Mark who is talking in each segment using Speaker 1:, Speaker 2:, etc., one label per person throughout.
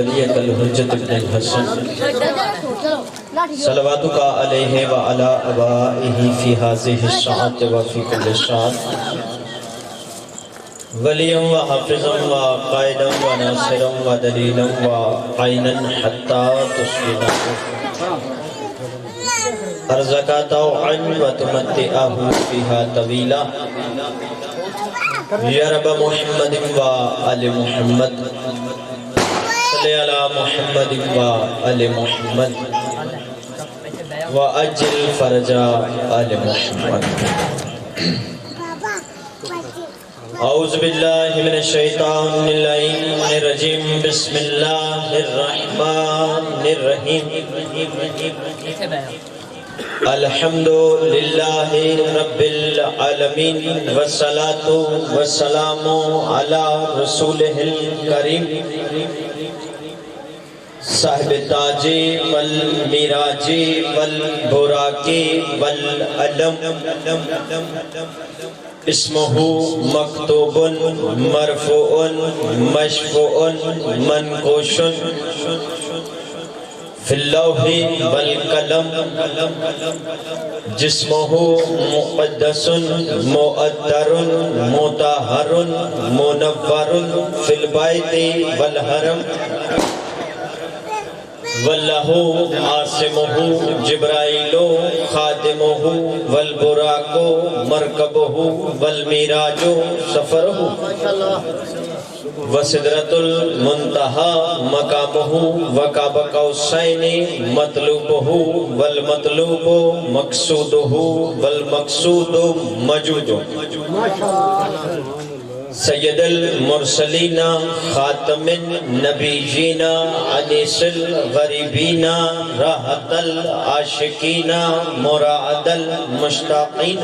Speaker 1: علیک الحجت ابن الحسن صلواتک علیہ وعلی آبائہ فی هذه الساعة وفی کل ساعة ولیا وحافظا وقائدا وناصرا ودلیلا وعینا حتی تسلنا ارزقا طوعا وتمتعه فیها طویلا یا رب محمد وآل محمد صلی علی محمد وآل محمد وأجل فرج آل محمد اعوذ باللہ من الشیطان الرجیم بسم اللہ الرحمن الرحیم الحمد للہ رب العالمین والصلاة والسلام علی رسولہ الکریم صاحب تاج والمیراج والبراق والعلم اسمہ مکتوب مرفوع مشفوع منقوش فی اللوح والقلم جسمہ مقدس مؤطر مطہر منور فی البیت والحرم واللہ عاصمہ جبرائیل خادمہ والبراق مرکبہ والمیراج سفرہ وسدرۃ المنتہی مقامہ وقاب قوسین مطلوبہ والمطلوب مقصودہ والمقصود موجود سید المرسلین خاتم النبیین انیس الغریبین راحت العاشقین مراعد المشتاقین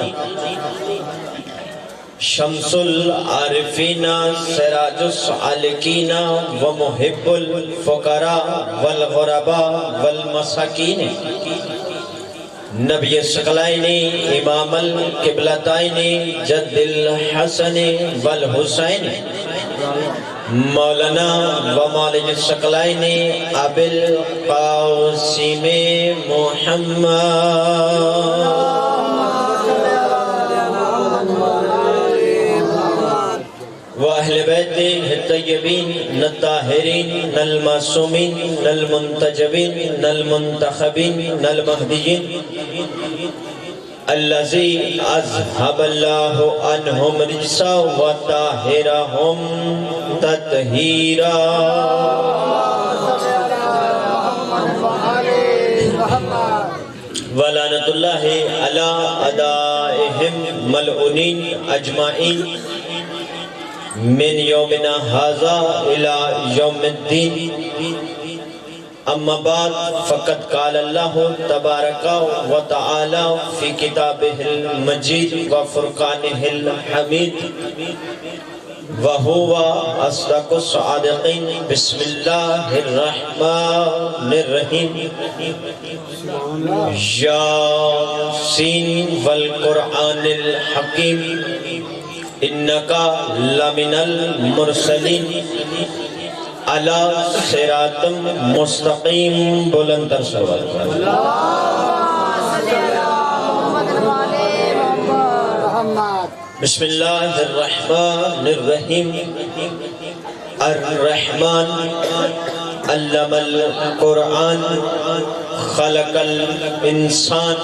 Speaker 1: شمس العارفین سراج السالکین ومحب الفقراء والغرباء والمساکین نبی الثقلین امام القبلتین جد الحسن والحسین مولانا و مولد الثقلین ابی القاسم محمد وأهل بيته الطيبين الطاهرين المعصومين المنتجبين المنتخبين المهديين الذي أذهب الله عنهم رجسا وطهرهم تطهيرا ولعنة الله على أعدائهم ملعونين أجمعين من یومنا ھذا الى یوم الدین اما بعد فقد قال اللہ تبارک و تعالی فی کتابہ المجید و فرقانہ الحمید وہو اصدق الصادقین بسم اللہ الرحمن الرحیم یاسین والقرآن الحکیم انکا لمن المرسلین علی صراط مستقیم بلندر صلوات بسم اللہ الرحمن الرحیم الرحمن علم القرآن خلق الانسان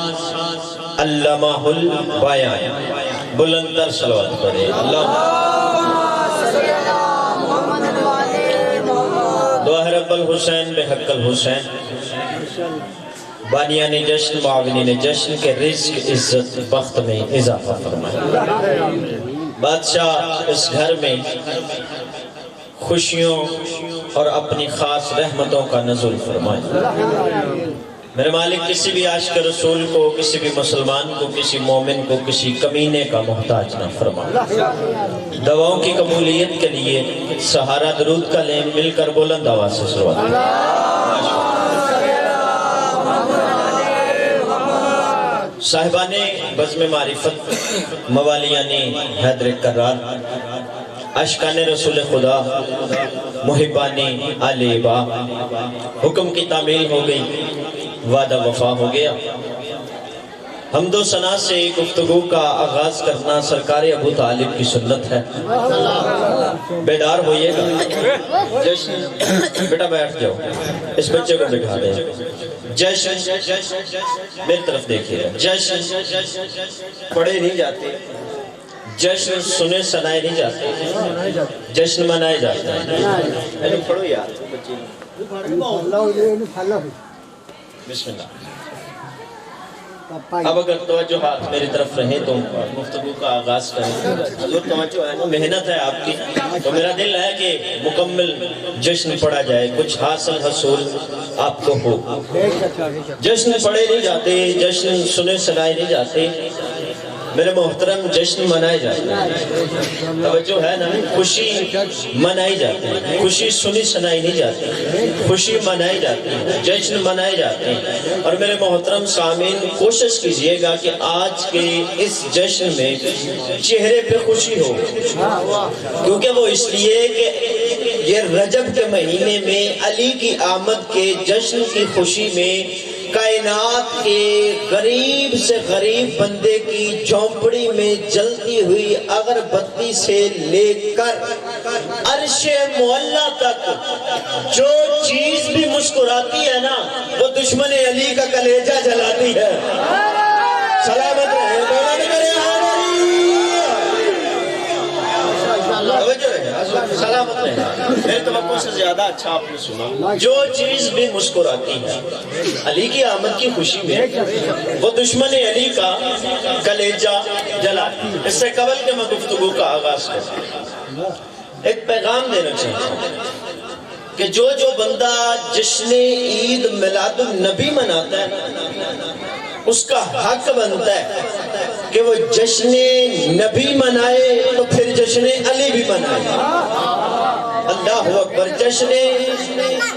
Speaker 1: علمہ البیان بلندر صلوات پڑھے اللہ دعا رب الحسین بحق الحسین بانیان جشن معاونین جشن کے رزق عزت بخت میں اضافہ فرمائے بادشاہ اس گھر میں خوشیوں اور اپنی خاص رحمتوں کا نزول فرمائے میرے مالک کسی بھی عاشق رسول کو کسی بھی مسلمان کو کسی مومن کو کسی کمینے کا محتاج نہ فرما دعاؤں کی قبولیت کے لیے سہارا درود کا لیں مل کر بلند آواز سے سلوات صاحبان بزم معرفت موالیان حیدر کرار اشکان رسول خدا محبانی آل با، حکم کی تعمیل ہو گئی، وعدہ وفا ہو گیا۔ حمد و ثنا سے گفتگو کا آغاز کرنا سرکار ابو طالب کی سنت ہے۔ بیدار ہوئیے گا، جشن، بیٹا بیٹھ جاؤ، اس بچے کو بٹھا دیں۔ جشن، میری طرف دیکھیے، جشن پڑھے نہیں جاتے، جشن سنے سنائے نہیں جاتے، جشن منائے جاتے ہیں۔ پڑھو یار بسم اللہ۔ اب اگر توجہات میری طرف رہیں تو گفتگو کا آغاز کریں۔ حضور توجہ ہے، محنت ہے آپ کی، تو میرا دل ہے کہ مکمل جشن پڑھا جائے، کچھ حاصل حصول آپ کو ہو۔ جشن پڑھے نہیں جاتے، جشن سنے سنائے نہیں جاتے، میرے محترم جشن منائے جاتے ہیں۔ توجہ ہے نا، خوشی منائی جاتی ہے، خوشی سنی سنائی نہیں جاتی، خوشی منائی جاتی ہے، جشن منائے جاتے ہیں۔ اور میرے محترم سامعین کوشش کیجئے گا کہ آج کے اس جشن میں چہرے پہ خوشی ہو، کیونکہ وہ اس لیے کہ یہ رجب کے مہینے میں علی کی آمد کے جشن کی خوشی میں کائنات کے غریب سے غریب بندے کی جھونپڑی میں جلتی ہوئی اگربتی سے لے کر عرش معلیٰ تک جو چیز بھی مسکراتی ہے نا، وہ دشمن علی کا کلیجہ جلاتی ہے۔ سلامت رہے، سلامت رہے، میرے توقع سے زیادہ اچھا آپ نے سنا۔ جو چیز بھی مسکراتی ہے علی کی آمد کی خوشی میں، وہ دشمن علی کا کلیجہ جلاتی ہے۔ اس سے قبل کہ میں گفتگو کا آغاز کروں، ایک پیغام دینا چاہتا ہوں کہ جو بندہ جشن عید میلاد النبی مناتا ہے، اس کا حق بنتا ہے کہ وہ جشن نبی منائے تو پھر جشن علی بھی منائے۔ اللہ اکبر، جشن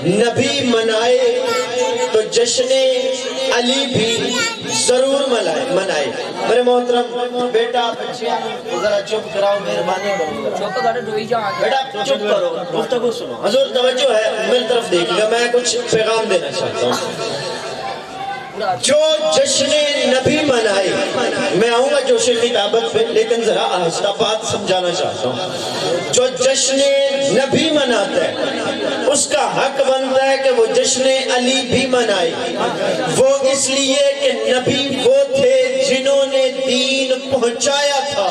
Speaker 1: نبی منائے تو جشن علی بھی ضرور منائے۔ میرے محترم بیٹا بچے ذرا چپ کراؤ، مہربانی کرو، بیٹا چپ کرو، گفتگو سنو۔ حضور توجہ ہے، میری طرف دیکھیے گا، میں کچھ پیغام دینا چاہتا ہوں۔ جو جشن نبی منائے، میں آؤں گا جوش خطابت پہ، لیکن ذرا آہستہ بات سمجھانا چاہتا ہوں۔ جو جشن نبی مناتا ہے، اس کا حق بنتا ہے کہ وہ جشن علی بھی منائے۔ وہ اس لیے کہ نبی وہ تھے جنہوں نے دین پہنچایا تھا،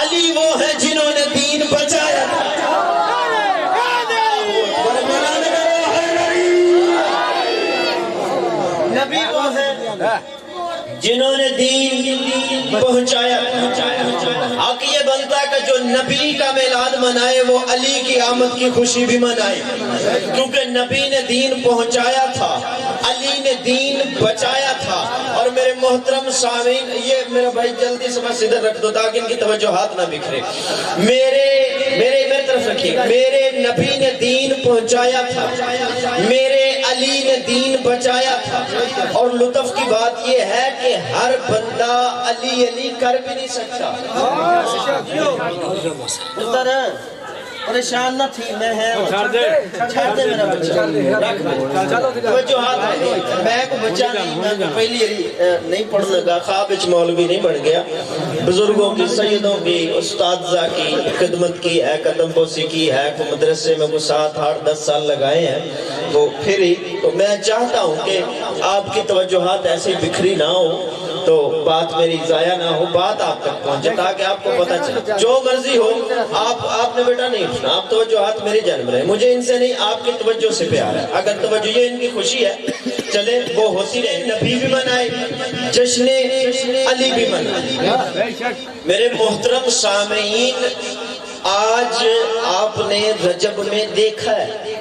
Speaker 1: علی وہ ہیں جنہوں نے دین بچایا تھا۔ نبی وہ ہیں جنہوں نے دین پہنچایا۔ حق یہ بنتا ہے کہ جو نبی کا میلاد منائے وہ علی کی آمد کی خوشی بھی منائے، کیونکہ نبی نے دین پہنچایا تھا، علی نے دین بچایا تھا۔ اور میرے محترم سامعین، یہ میرا بھائی جلدی سے بس ادھر رکھ دو تاکہ ان کی توجہات نہ بکھرے۔ میرے طرف رکھیے، میرے نبی نے دین پہنچایا تھا، میرے علی نے دین بچایا تھا۔ اور لطف کی بات یہ ہے کہ ہر بندہ علی علی کر بھی نہیں سکتا۔ پریشان نہ تھی، میں ہے چھاڑ دے میرا بچہ، توجہ ہاتھ ہے، میں کو بچہ نہیں، میں پہلی نہیں پڑھ لگا، خواب اچ مولوی نہیں بڑھ گیا۔ بزرگوں کی، سیدوں کی، استاذہ کی خدمت کی ہے، قدم بوسی کی ہے، کو مدرسے میں کو 7 8 10 سال لگائے ہیں، تو پھر ہی تو میں چاہتا ہوں کہ آپ کی توجہات ایسے بکھری نہ ہو، تو بات میری ضائع نہ ہو، بات آپ تک پہنچے تاکہ آپ کو پتہ چلے۔ جو مرضی ہو، آپ نے بیٹا نہیں اٹھنا، آپ توجہات میری جانب رہے، مجھے ان سے نہیں، آپ کی توجہ سے پیار ہے۔ اگر توجہ یہ ان کی خوشی ہے، چلے وہ ہوتی رہے، نبی بھی منائے، جشن علی بھی منائے۔ میرے محترم سامعین، آج آپ نے رجب میں دیکھا ہے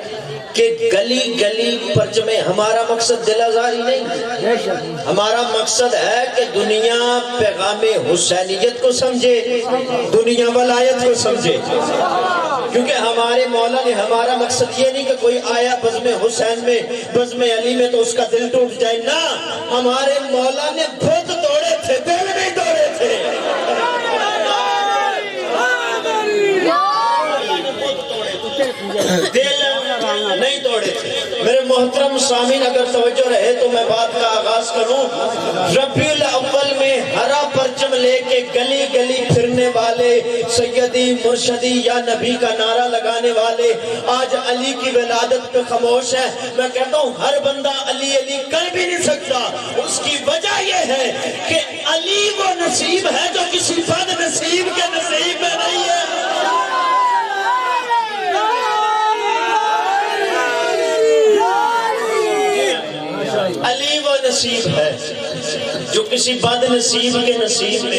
Speaker 1: کہ گلی گلی پرچم میں، ہمارا مقصد دل آزاری نہیں، ہمارا مقصد ہے کہ دنیا پیغام حسینیت کو سمجھے، دنیا ولایت کو سمجھے، کیونکہ ہمارے مولا نے ہمارا مقصد یہ نہیں کہ کوئی آیا بزم حسین میں، بزم علی میں تو اس کا دل ٹوٹ جائے، نہ، ہمارے مولا نے بت توڑے تھے، دل نہیں توڑے تھے۔ میرے محترم سامعین اگر توجہ رہے تو میں بات کا آغاز کروں۔ ربیع الاول میں ہرا پرچم لے کے گلی گلی پھرنے والے، سیدی مرشدی یا نبی کا نعرہ لگانے والے آج علی کی ولادت پہ خاموش ہے۔ میں کہتا ہوں ہر بندہ علی علی کر بھی نہیں سکتا، اس کی وجہ یہ ہے کہ علی وہ نصیب ہے جو کسی بد نصیب کے نصیب میں نہیں ہے۔ علی وہ نصیب ہے جو کسی بد نصیب کے نصیب میں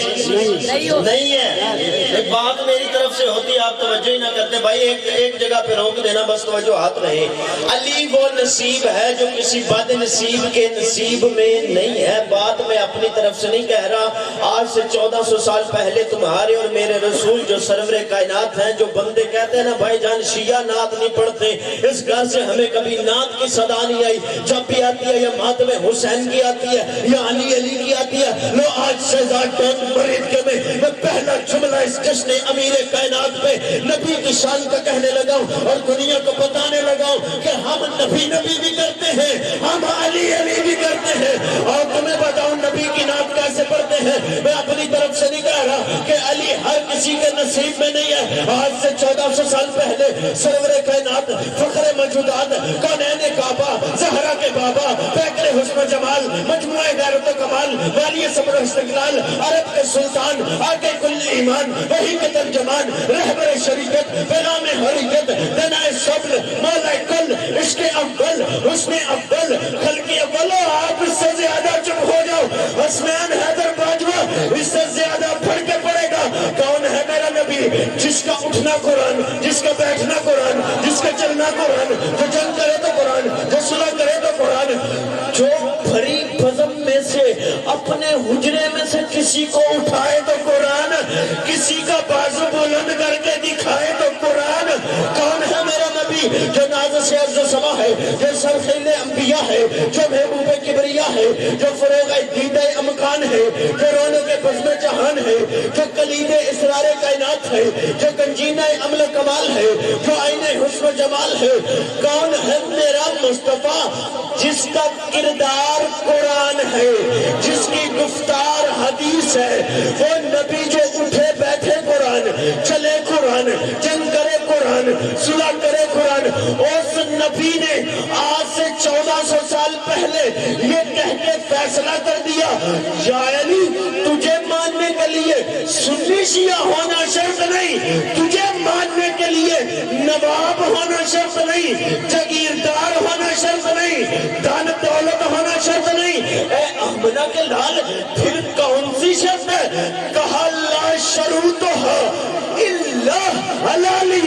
Speaker 1: نہیں ہے۔ ایک بات میری طرف سے ہوتی ہے، آپ توجہ ہی نہ کرتے بھائی، ایک جگہ پہ روک دینا، بس توجہ ہاتھ رہے۔ علی وہ نصیب ہے جو کسی بد نصیب کے نصیب میں نہیں ہے۔ بات میں اپنی طرف سے نہیں کہہ رہا۔ آج سے 1400 سال پہلے تمہارے اور میرے رسول جو سرور کائنات ہیں، جو بندے کہتے ہیں نا بھائی جان شیعہ نعت نہیں پڑھتے، اس گھر سے ہمیں کبھی نعت کی صدا نہیں آئی، جب بھی آتی ہے یا ماتم حسین کی آتی ہے یا علی علی کی آتی ہے۔ لو آج شہزاد ڈان مرید کے میں پہلا جملہ اس جشن امیر کائنات پہ نبی کی شان کا کہنے لگا ہوں اور دنیا کو بتانے لگا ہوں کہ ہم نبی نبی بھی کرتے ہیں، ہم علی علی بھی کرتے ہیں۔ اور تمہیں بتاؤں نبی کی نعت کیسے پڑھتے ہیں، میں اپنی طرف سے نہیں کہہ رہا کہ علی ہر کسی کے نصیب میں نہیں ہے۔ آج سے 1400 سال پہلے سرور کائنات، فخر موجودات، کونین کعبہ، زہرا کے بابا، پیکر حسن و جمال، مجموعہ غیرت و کمال، والی صبر و استقلال، عرب کے سلطان، آگے کل ایمان، وہی کے ترجمان، رہبر شریعت، پیغام حریت، دنائے صبر، مولا کل، عشق اول، حسن اول، خلق اول۔ آپ اس سے زیادہ چپ ہو جاؤ، حسنین حیدر باجوہ اس سے زیادہ پڑھ کے پڑے گا۔ کون ہے میرا نبی؟ جس کا اٹھنا قرآن، جس کا بیٹھنا قرآن، جس کا چلنا قرآن، جو جنگ کرے تو قرآن، جو صلح کرے تو قرآن، جو بھری بزم میں سے اپنے حجرے میں سے کسی کو اٹھائے تو قرآن، کسی کا بازو بلند کر کے دکھائے تو قرآن۔ کون ہے میرا نبی؟ جو ناز سے عرض و سما ہے، جو سرخیل انبیاء ہے، جو محبوب کبریا ہے، جو فروغ دید امکان ہے، جو رونق بزم جہان ہے، جو کلید اسرار کائنات ہے، جو گنجینہ عمل کمال ہے، جو آئین حسن و جمال ہے۔ کون ہے میرا مصطفیٰ؟ جس کا کردار قرآن ہے، جس کی گفتار حدیث ہے، وہ نبی جو اٹھے بیٹھے قرآن، چلے قرآن، جنگ کرے قرآن، صلح کرے قرآن۔ اس نبی نے آج سے 1400 سال پہلے یہ کہہ کے فیصلہ کر دیا، یا علی تجھے ماننے کے لیے سنی شیعہ ہونا شرط نہیں، تجھے ماننے کے لیے نواب ہونا شرط نہیں، جگیردار ہونا شرط نہیں، دان دولت ہونا شرط نہیں۔ اے احمدہ کے لال پھر کون سی شرط ہے؟ کہا لا شروطہا الا علی،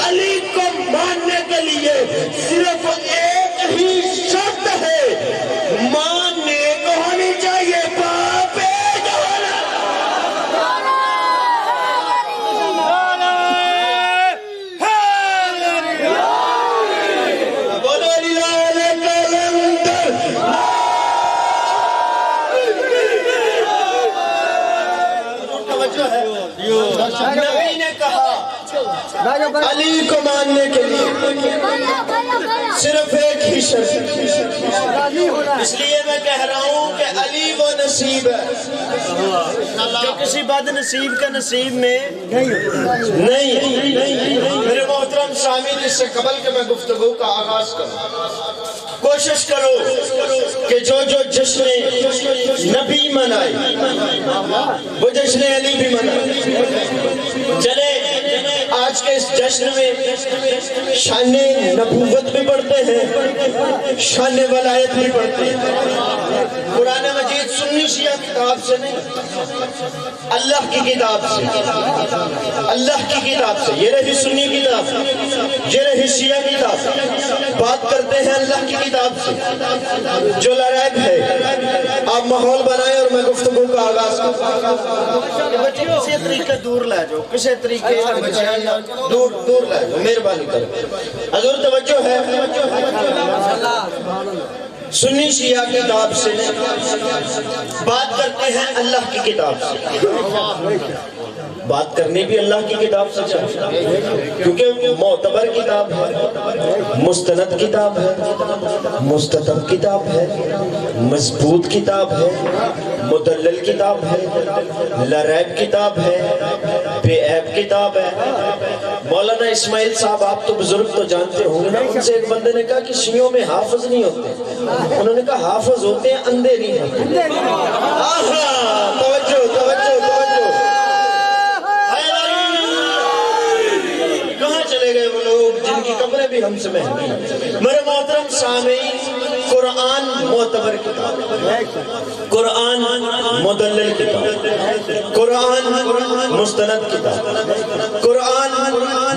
Speaker 1: علی کو ماننے کے لیے صرف ایک ہی شرط ہے، ماں نیک ہونی چاہیے، باپ ایک ہونا۔ بولو علی لال کلندر۔ توجہ ہے، نبی نے کہا علی کو ماننے کے لیے صرف ایک ہی شرط، اس لیے میں کہہ رہا ہوں کہ علی وہ نصیب ہے جو کسی بد نصیب کے نصیب میں نہیں ہے۔ میرے محترم سامعین، اس سے قبل کہ میں گفتگو کا آغاز کروں، کوشش کرو کہ جو جو جشن نبی منائے وہ جشن علی بھی منائے۔ چلے آج کے اس جشن میں شان نبوت بھی پڑھتے ہیں، شان ولایت بھی پڑھتے ہیں۔ قرآن مجید سنی شیعہ کتاب سے نہیں، اللہ کی کتاب سے، اللہ کی کتاب سے۔ یہ رہی سنی کتاب، یہ رہی شیعہ کتاب، بات کرتے ہیں اللہ کی کتاب سے۔ جو لڑائب ہے آپ ماحول بنائیں اور میں گفتگو کا آغاز کروں۔ بچے کسی طریقے دور لے جاؤ، کسی طریقے دور لے جاؤ، مہربانی کرو۔ حضور توجہ ہے، سنی شیعہ کتاب سے بات کرتے ہیں اللہ کی کتاب سے۔ بات کرنی بھی اللہ کی کتاب سے چاہیے، کیونکہ معتبر کتاب ہے، مستند کتاب ہے، مستطب کتاب ہے، مضبوط کتاب ہے، مدلل کتاب ہے، لریب کتاب ہے، بے عیب کتاب ہے۔ مولانا اسماعیل صاحب آپ تو بزرگ تو جانتے ہوں گے نا، ان سے ایک بندے نے کہا کہ شیعوں میں حافظ نہیں ہوتے، انہوں نے کہا حافظ ہوتے ہیں، اندھے نہیں ہوتے۔ توجہ توجہ توجہ، کہاں چلے گئے وہ لوگ جن کی قبریں بھی ہم سے مہنگی ہیں؟ میرے محترم سامعین، قرآن معتبر کتاب، قرآن مدلل کتاب، قرآن مستند کتاب، قرآن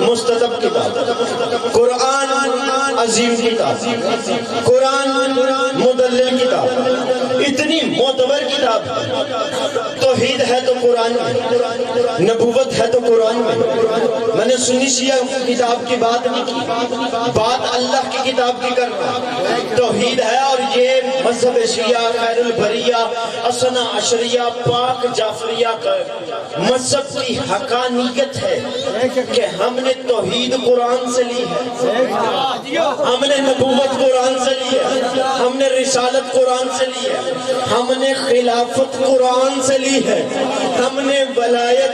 Speaker 1: مستطب کتاب، قرآن عظیم کتاب، قرآن مدلل کتاب، اتنی معتبر کتاب۔ توحید ہے تو قرآن میں، نبوت ہے تو قرآن میں۔ میں نے سنی شیعہ کتاب کی بات نہیں کی، بات اللہ کی کتاب کی کر رہا ہوں۔ توحید ہے، اور یہ مذہب شیعہ خیر البریہ اثنا عشریہ پاک جعفریہ کا مذہب کی حقانیت ہے کہ ہم نے توحید قرآن سے لی ہے، ہم نے نبوت قرآن سے لی ہے، ہم نے رسالت قرآن سے لی ہے، ہم نے خلافت قرآن سے لی ہے، ہم نے ولایت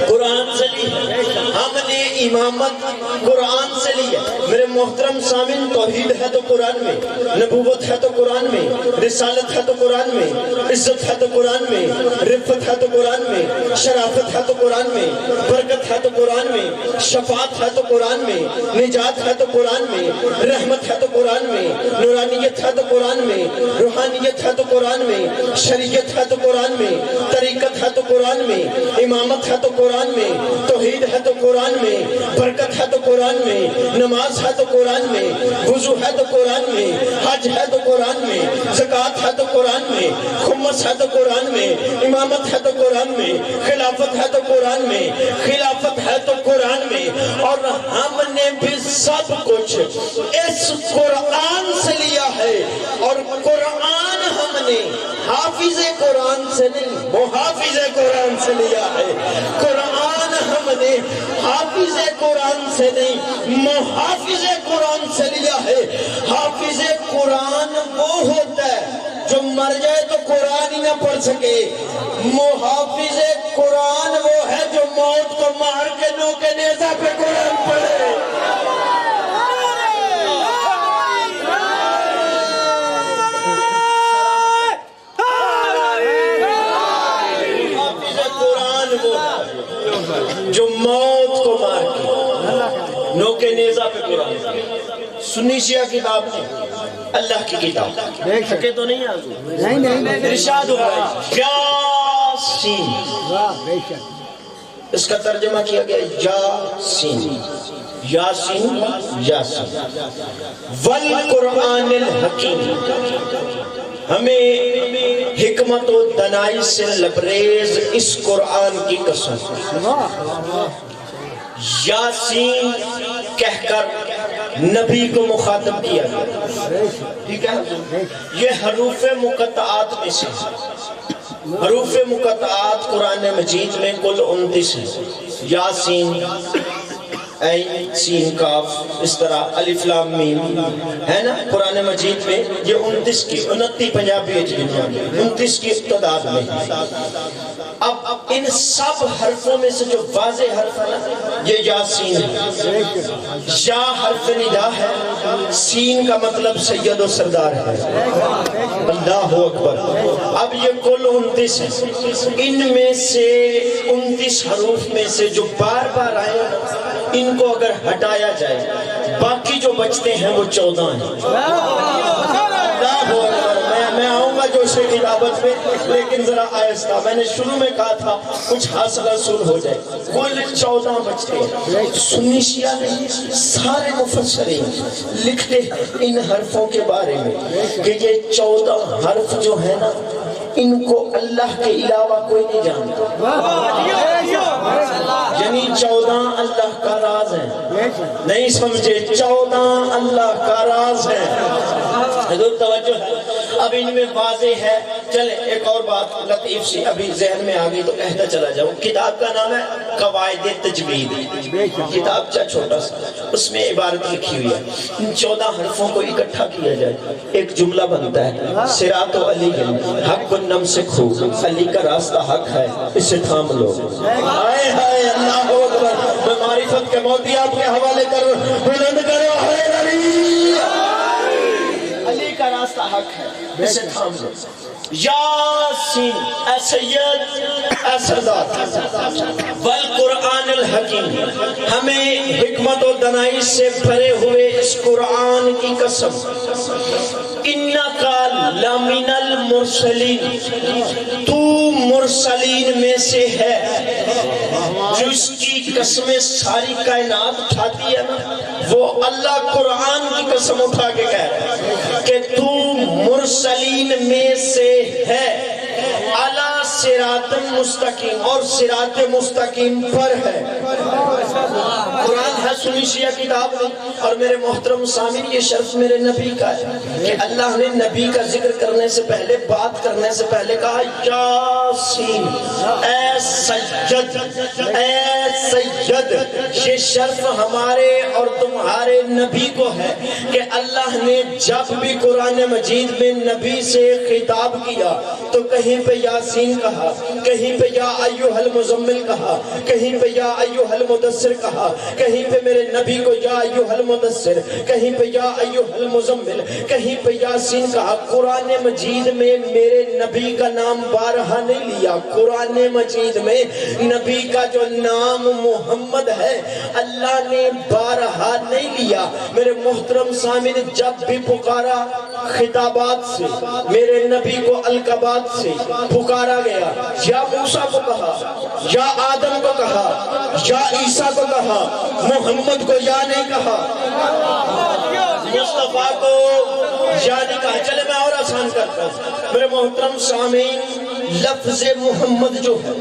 Speaker 1: قرآن سے لی ہے، ہم نے امامت قرآن سے لی ہے۔ میرے محترم سامعین، توحید ہے تو قرآن میں، نبوت ہے تو قرآن میں، رسالت ہے تو قرآن میں، عزت ہے تو قرآن میں، رفت ہے تو قرآن میں، شرافت ہے تو قرآن میں، برکت ہے تو قرآن میں، شفاعت ہے تو قرآن میں، نجات ہے تو قرآن میں، رحمت ہے تو قرآن میں، نورانیت ہے تو قرآن میں، روحانیت ہے تو قرآن میں، شریعت ہے تو قرآن میں، طریقت ہے تو قرآن میں، امامت ہے تو قرآن میں، توحید ہے تو قرآن میں، برکت ہے تو قرآن میں، نماز ہے تو قرآن میں، وضو ہے تو قرآن میں، حج ہے تو قرآن میں، زکوٰۃ ہے تو قرآن میں، خمس ہے تو قرآن میں، امامت ہے تو قرآن میں، خلافت ہے تو قرآن میں، خلافت ہے تو قرآن میں۔ اور ہم نے بھی سب کچھ اس قرآن سے لیا ہے، اور قرآن ہم نے حافظ قرآن سے نہیں، محافظ قرآن سے لیا ہے۔ قرآن ہم نے حافظ قرآن سے نہیں، محافظ قرآن سے لیا ہے۔ حافظ قرآن وہ ہوتا ہے جو مر جائے تو قرآن ہی نہ پڑھ سکے، محافظ قرآن وہ ہے جو موت کو مار کے نوکے نیزہ پہ قرآن پڑھے۔ جو موت کو مار کے نوکے نیزہ پہ قرآن، سنی شیعہ کتاب نہیں، اللہ کی کتاب۔ تھکے تو نہیں آگے ارشاد ہوا یاسین، اس کا ترجمہ کیا گیا یاسین، یاسین یاسین والقرآن الحکیم۔ ہمیں حکمت و دنائی سے لبریز اس قرآن کی قسم، یاسین کہہ کر نبی کو مخاطب کیا گیا، ٹھیک ہے؟ یہ حروف مقطعات میں سے، حروف مقطعات قرآن مجید میں کل 29 ہیں، یاسین، عین سین کاف، اس طرح الف لام میم ہے نا قرآن مجید میں۔ یہ 29 کی 29 پنجابی 29 کی تعداد میں۔ اب ان سب حرفوں میں سے جو واضح حرف ہے نا، یہ یاسین ہے۔ یا حرف ندا ہے، سین کا مطلب سید و سردار ہے، اللہ اکبر۔ اب یہ کل 29 ہیں، ان میں سے 29 حروف میں سے جو بار بار آئے ان کو اگر ہٹایا جائے باقی جو بچتے ہیں وہ 14 ہیں۔ اللہ اکبر۔ میں آؤں گا جوشے کی دعوت میں، لیکن ذرا آہستہ، میں نے شروع میں کہا تھا کچھ حاصل حصول ہو جائے۔ کل 14 بچتے ہیں۔ سنی شیعہ نے سارے مفسرین لکھتے ان حرفوں کے بارے میں کہ یہ 14 حرف جو ہیں نا، ان کو اللہ کے علاوہ کوئی نہیں جانتا، یعنی 14 اللہ کا راز ہے۔ نہیں سمجھے؟ 14 اللہ کا راز ہے۔ حضور توجہ ہے، اب ان میں واضح ہے۔ چلے ایک اور بات لطیف سی ابھی ذہن میں آگئی تو کہتا چلا جاؤں۔ کتاب کا نام ہے قواعد تجوید، کتاب چھوٹا سا، اس میں عبارت لکھی ہوئی ہے، ان 14 حرفوں کو اکٹھا کیا جائے ایک جملہ بنتا ہے، صراط علی حق النم سے کھو، علی کا راستہ حق ہے اسے تھام لو۔ ہائے ہائے اللہ اکبر، میں معرفت کے موتی آپ کے حوالے کر بلند کرو، ہے علی، علی کا راستہ حق ہے اسے تھام لو۔ یاسین اے سید اے سردار والقرآن الحکیم، ہمیں حکمت و دانائی سے بھرے ہوئے اس قرآن کی قسم، انکا لمن المرسلین، تو مرسلین میں سے ہے۔ جو اس کی قسمیں ساری کائنات اٹھاتی ہے نا، وہ اللہ قرآن کی قسم اٹھا کے کہہ رہا ہے کہ تو مرسلین میں سے ہے، علی صراط مستقیم، اور صراط مستقیم پر ہے۔ قرآن ہے سنی شیعہ کتاب نہیں، اور میرے محترم سامعین یہ شرف میرے نبی کا ہے کہ اللہ نے نبی کا ذکر کرنے سے پہلے، بات کرنے سے پہلے کہا یاسین اے سید اے سید۔ یہ شرف ہمارے اور تمہارے نبی کو ہے کہ اللہ نے جب بھی قرآن مجید میں نبی سے خطاب کیا تو کہیں پہ یاسین کہا، کہیں پہ یا ایھا المزمل کہا، کہیں پہ یا ایھا المدثر کہا، کہیں پہ میرے نبی کو یا ایھا المدثر، کہیں پہ یا ایھا المزمل، کہیں پہ یاسین کہا۔ قرآن مجید میں میرے نبی کا نام بارہا نہیں لیا، قرآن مجید میں نبی کا جو نام محمد ہے اللہ نے بارہا نہیں لیا۔ میرے محترم سامعین جب بھی پکارا خطابات سے، میرے نبی کو القابات سے پکارا گیا، یا موسیٰ کو کہا، یا آدم کو کہا، یا عیسیٰ کو کہا، محمد کو یا نہیں کہا، مصطفیٰ کو یا نہیں کہا۔ چلے میں اور آسان کرتا ہوں میرے محترم سامعین، لفظ محمد جو ہے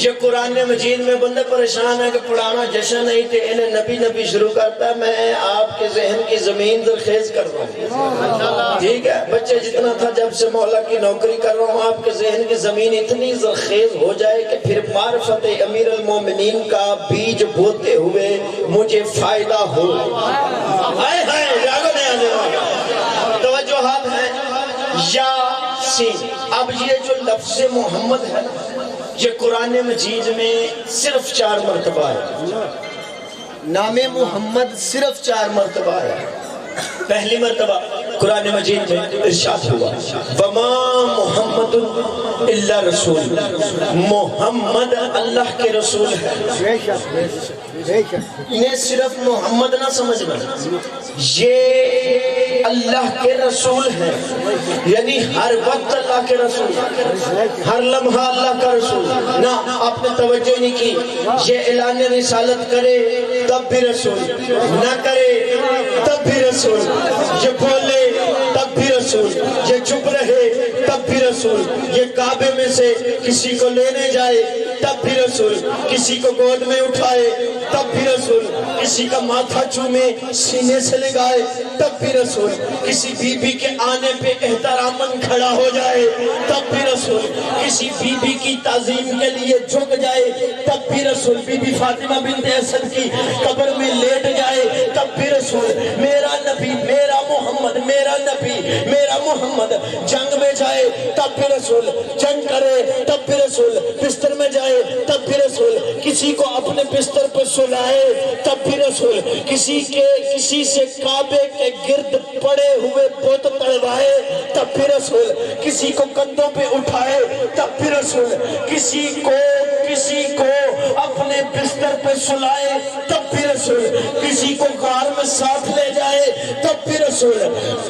Speaker 1: یہ قرآن مجید میں بندے پریشان ہے کہ پڑھانا جشن نہیں تھے، انہیں نبی نبی شروع کرتا ہے۔ میں آپ کے ذہن کی زمین زرخیز کر رہا ہوں، ٹھیک ہے؟ بچے جتنا تھا جب سے مولا کی نوکری کر رہا ہوں، آپ کے ذہن کی زمین اتنی زرخیز ہو جائے کہ پھر معرفت امیر المومنین کا بیج بوتے ہوئے مجھے فائدہ ہو۔ ہائے ہائے جاگو نیا جواب، توجہات ہیں۔ یاسین، اب یہ جو لفظ محمد ہے یہ قرآن مجید میں صرف 4 مرتبہ ہے، نام محمد صرف 4 مرتبہ ہے۔ پہلی مرتبہ قرآن مجید میں ارشاد ہوا وما محمد الا رسول، محمد اللہ کے رسول ہے۔ انہیں صرف محمد نہ سمجھنا، یہ اللہ کے رسول ہے، یعنی ہر وقت اللہ کے رسول، ہر لمحہ اللہ کا رسول۔ نہ آپ نے توجہ نہیں کی، یہ اعلان رسالت کرے تب بھی رسول، نہ کرے تب بھی رسول، یہ بولے تب بھی رسول، یہ چپ رہے تب بھی رسول، یہ کعبے میں سے کسی کو لینے جائے تب بھی رسول، کسی کو گود میں اٹھائے تب بھی رسول، کسی کا ماتھا چومے سینے سے لگائے تب بھی رسول، کسی بی بی کے آنے پہ احتراماً کھڑا ہو جائے تب بھی رسول، کسی بی بی کی تعظیم کے لیے جھک جائے تب بھی رسول، بی بی فاطمہ بنت اسد کی قبر میں لیٹ جائے تب بھی رسول۔ میرا نبی، میرا محمد، میرا نبی، میرا محمد جنگ میں جائے تب بھی رسول، جنگ کرے تب بھی رسول، بستر میں جائے تب بھی رسول، کسی کو اپنے بستر پر سلائے تب بھی رسول، کسی سے کعبے کے گرد پڑے ہوئے بت تڑوائے تب بھی رسول، کسی کو کندھوں پہ اٹھائے تب بھی رسول، کسی کو اپنے بستر پہ سلائے تب بھی رسول، کسی کو غار میں ساتھ لے جائے تب بھی رسول،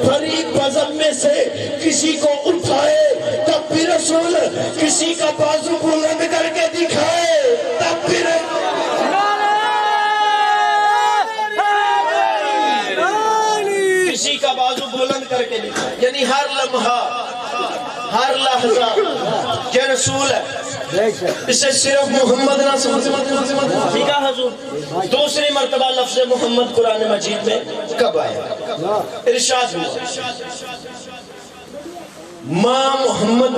Speaker 1: بھری بزم میں سے کسی کو اٹھائے تب بھی رسول، کسی کا بازو بلند کر کے دکھائے تب بھی رسول، کسی کا بازو بلند کر کے دکھائے، یعنی ہر لمحہ ہر لحظہ یہ رسول ہے۔ اسے صرف محمد نہ سمجھ، ٹھیک ہے حضور؟ دوسری مرتبہ لفظ محمد قرآن مجید میں کب آیا؟ ارشاد ہوا ما محمد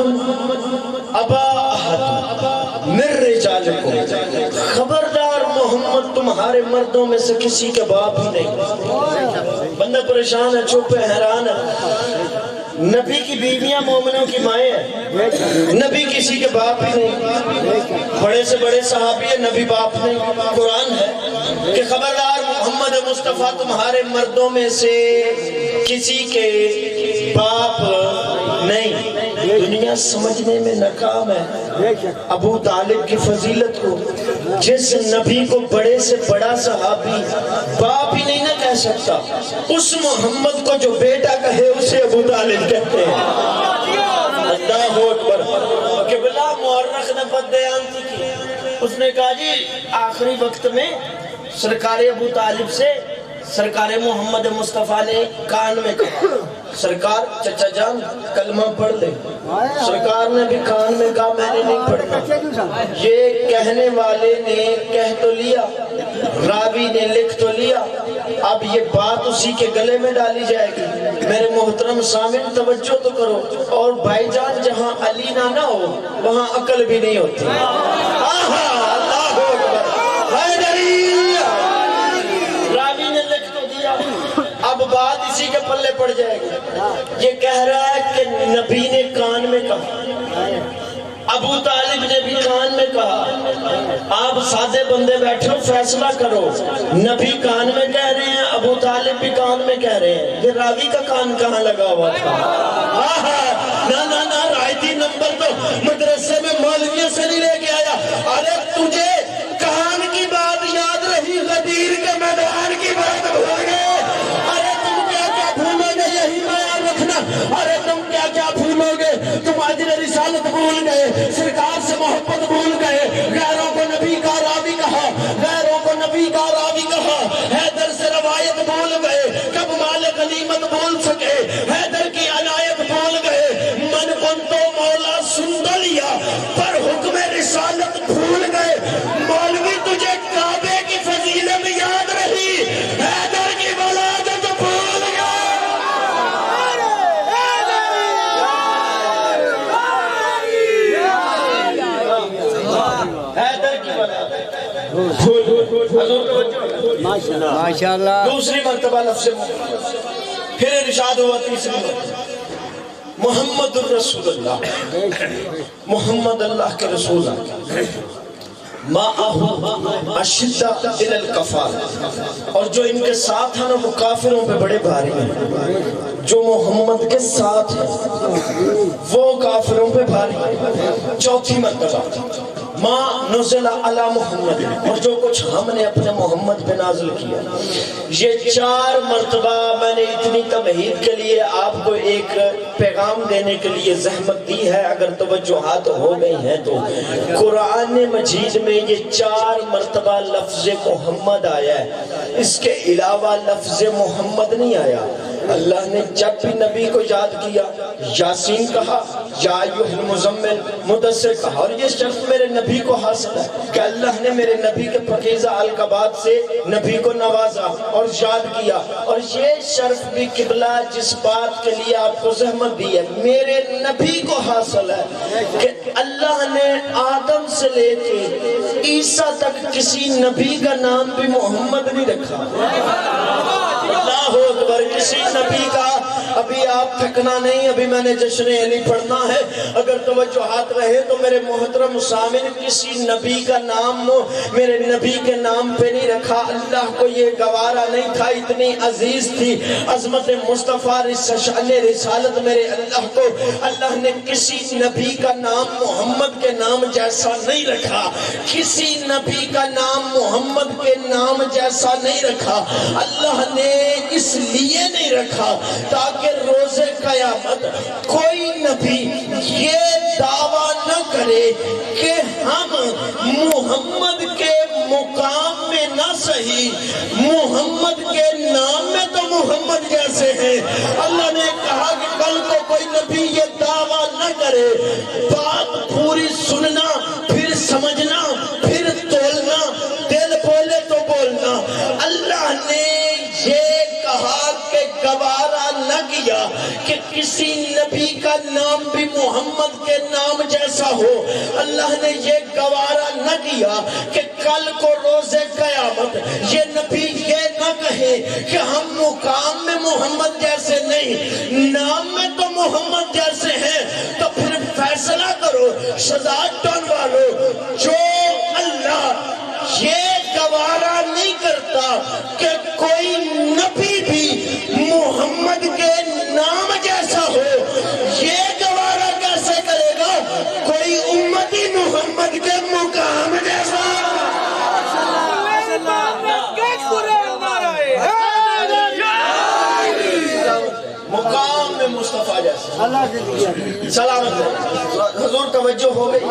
Speaker 1: ابا احد من رجالکم، خبردار محمد تمہارے مردوں میں سے کسی کے باپ ہی نہیں۔ بندہ پریشان ہے، چپ ہے، حیران ہے۔ نبی کی بیویاں مومنوں کی مائیں ہیں، نبی کسی کے باپ ہی نہیں، بڑے سے بڑے صحابی ہیں، نبی باپ نہیں۔ قرآن ہے کہ خبردار محمد مصطفیٰ تمہارے مردوں میں سے کسی کے باپ نہیں۔ دنیا سمجھنے میں ناکام ہے ابو طالب کی فضیلت کو، جس نبی کو بڑے سے بڑا صحابی باپ ہی نہیں نہ کہہ سکتا، اس محمد کو جو بیٹا کہے اسے ابو طالب کہتے ہیں۔ اللہ اکبر۔ قبلہ مورخ نے بد بیانتی کی، اس نے کہا جی آخری وقت میں سرکار ابو طالب سے سرکار محمد مصطفیٰ نے کان میں کہا، سرکار چچا جان کلمہ پڑھ لے۔ سرکار نے بھی کان میں کہا میں نے نہیں پڑھنا۔ یہ کہنے والے نے کہہ تو لیا، راوی نے لکھ تو لیا، اب یہ بات اسی کے گلے میں ڈالی جائے گی۔ میرے محترم سامن توجہ تو کرو، اور بھائی جان جہاں علی نہ ہو وہاں عقل بھی نہیں ہوتی۔ اللہ اکبر۔ راوی نے لکھ تو دیا، اب بات اسی کے پلے پڑ جائے گی۔ یہ کہہ رہا ہے کہ نبی نے کان میں کہا، ابو طالب نے بھی کان میں کہا۔ آپ سادے بندے بیٹھو فیصلہ کرو، نبی کان میں کہہ رہے ہیں، ابو طالب بھی کان میں کہہ رہے ہیں، یہ راوی کا کان کہاں لگا ہوا تھا؟ نہ رائتی نمبر تو مدرسے میں مولویوں سے نہیں لے کے آیا۔ ارے تجھے کان کی بات یاد رہی، غدیر کے میدان کی بات بھول گئے۔ ارے تم کیا بھولو گے، یہی بیان رکھنا۔ ارے تم کیا بھولو گے، تم اجر رسالت بھول گئے، سرکار سے محبت بھول گئے، غیروں کو نبی کا راوی کہا، غیروں کو نبی کا راوی کہا، حیدر سے روایت بھول گئے، کب مال غنیمت بھول سکے، حیدر کی عنایت بھول گئے، من کن تو مولا سن لیا پر حکم رسالت بھول گئے۔ مولوی تجھے کعبے کی فضیلت یاد رہی، حیدر کی ولادت بھول گئے۔ حیدر کی ولادت
Speaker 2: ماشاءاللہ۔
Speaker 1: دوسری مرتبہ لفظ پھر ارشاد ہوا، تیسری مرتبہ محمد الرسول اللہ، محمد اللہ کے رسول مَعَهُ أَشِدَّ إِلَى الْكَفَارِ، اور جو ان کے ساتھ ہیں نا وہ کافروں پہ بڑے بھاری ہیں، جو محمد کے ساتھ ہیں وہ کافروں پہ بھاری ہیں۔ چوتھی مرتبہ ما نزل علی محمد، اور جو کچھ ہم نے اپنے محمد پہ نازل کیا۔ یہ 4 مرتبہ میں نے اتنی تمہید کے لیے آپ کو ایک پیغام دینے کے لیے زحمت دی ہے، اگر توجہات ہو گئی ہیں تو قرآن مجید میں یہ 4 مرتبہ لفظ محمد آیا ہے، اس کے علاوہ لفظ محمد نہیں آیا۔ اللہ نے جب بھی نبی کو یاد کیا یاسین کہا، یا ایھا المزمل، مدثر کہا، اور یہ شرف میرے نبی کو حاصل ہے کہ اللہ نے میرے نبی کے پاکیزہ القابات سے نبی کو نوازا اور یاد کیا، اور یہ شرف بھی قبلہ جس بات کے لیے آپ کو زحمت دی ہے میرے نبی کو حاصل ہے کہ اللہ نے آدم سے لے کے عیسیٰ تک کسی نبی کا نام بھی محمد نہیں رکھا۔ اللہ اکبر۔ کسی نبی کا ابھی آپ تھکنا نہیں، ابھی میں نے جشن علی پڑھنا ہے، اگر توجہات رہے تو میرے محترم سامن کسی نبی کا نام میرے نبی کے نام پہ نہیں رکھا۔ اللہ کو یہ گوارا نہیں تھا، اتنی عزیز تھی عظمت مصطفیٰ شان رسالت میرے اللہ کو، اللہ نے کسی نبی کا نام محمد کے نام جیسا نہیں رکھا، کسی نبی کا نام محمد کے نام جیسا نہیں رکھا۔ اللہ نے اس لیے نہیں رکھا تاکہ روز قیامت کوئی نبی یہ دعویٰ نہ کرے کہ ہم محمد کے مقام میں نہ صحیح، محمد کے نام میں تو محمد جیسے ہیں۔ اللہ نے کہا کہ کل کو کوئی نبی یہ دعویٰ نہ کرے، بات پوری سننا، پھر سمجھنا، پھر تولنا، دل بولے تو بولنا۔ اللہ نے یہ کہا کہ کہ کسی نبی کا نام بھی محمد کے نام جیسا ہو، اللہ نے یہ گوارا نہ کیا کہ کل کو روز قیامت یہ نبی یہ نہ کہے کہ ہم مقام میں محمد جیسے نہیں، نام میں تو محمد جیسے ہیں۔ تو پھر فیصلہ کرو شہزاد ٹون والو، جو اللہ یہ گوارا نہیں کرتا کہ کوئی نبی بھی محمد کے نام جیسا ہو، یہ گوارا کیسے کرے گا کوئی امتی محمد کے مقام جیسا؟ مقام میں مصطفیٰ جیسا سلامت ہے۔ حضور توجہ ہو گئی؟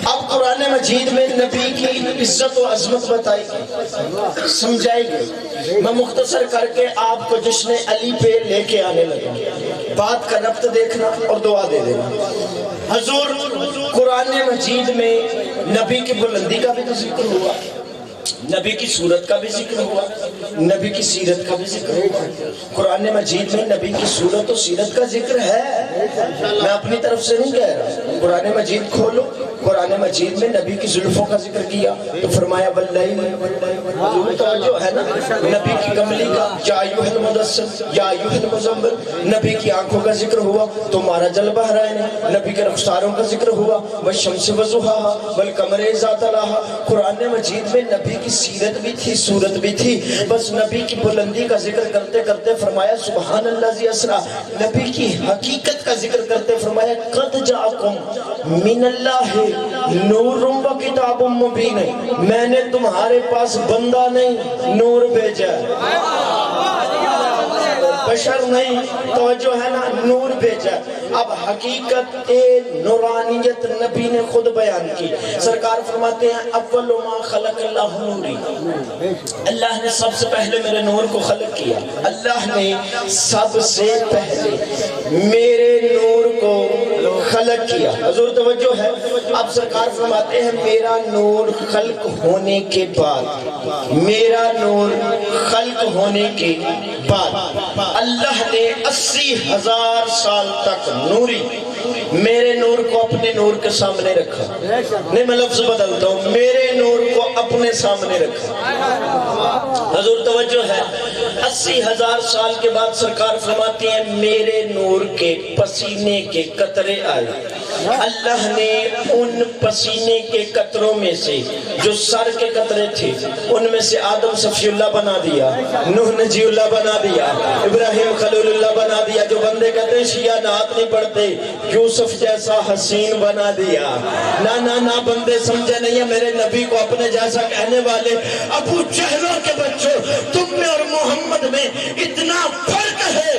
Speaker 1: اب قرآن مجید میں نبی کی عزت و عظمت بتائی گئی، سمجھائی گئی۔ میں مختصر کر کے آپ کو جشن علی پہ لے کے آنے لگا، بات کا ربط دیکھنا اور دعا دے دینا۔ حضور قرآن مجید میں نبی کی بلندی کا بھی تو ذکر ہوا، نبی کی صورت کا بھی ذکر ہوا، نبی کی سیرت کا بھی ذکر ہوا۔ قرآن مجید میں نبی کی صورت و سیرت کا ذکر ہے، میں اپنی طرف سے نہیں کہہ رہا۔ قرآن مجید کھولو، قرآن مجید میں نبی کی زلفوں کا ذکر کیا تو فرمایا واللیل، توجہ ہے نا، نبی کی کملی کا یا ایھا المدثر یا ایھا المزمل، نبی کی آنکھوں کا ذکر ہوا تو مارا جل بحرین، نبی کے رخساروں کا ذکر ہوا والشمس وضحاھا والقمر اذا تلاھا۔ قرآن مجید میں نبی کی سیرت بھی تھی، صورت بھی تھی، بس نبی کی بلندی کا ذکر کرتے کرتے فرمایا سبحان الذی اسریٰ، نبی کی حقیقت کا ذکر کرتے فرمایا قد جاءکم من اللہ نور و کتاب مبین، میں نے تمہارے پاس بندہ نہیں نور بھیجا، بشر نہیں، توجہ ہے نا، نور بھیجا۔ اب حقیقت نورانیت نبی نے خود بیان کی، سرکار فرماتے ہیں اول ما خلق اللہ نوری، اللہ نے سب سے پہلے میرے نور کو خلق کیا، اللہ نے سب سے پہلے میرے نور کو خلق کیا۔ حضور توجہ ہے، اب سرکار فرماتے ہیں میرا نور خلق ہونے کے بعد، میرا نور خلق ہونے کے بعد اللہ نے 80,000 سال تک نوری میرے نور کو اپنے نور کے سامنے رکھا، نہیں میں لفظ بدلتا ہوں، میرے نور کو اپنے سامنے رکھا۔ حضور توجہ ہے، 80,000 سال کے بعد سرکار فرماتے ہیں میرے نور کے پسینے کے قطرے آئے، اللہ نے ان پسینے کے قطروں میں سے جو سر کے قطرے تھے ان میں سے آدم صفی اللہ بنا دیا، نوح نجی اللہ بنا دیا، ابراہیم خلیل اللہ بنا دیا، جو بندے کہتے ہیں شیعہ نعت نہیں پڑھتے، یوسف جیسا حسین بنا دیا۔ نہ بندے سمجھے نہیں ہیں میرے نبی کو اپنے جیسا کہنے والے، ابو جہلوں کے بچوں تم میں اور محمد میں اتنا فرق ہے،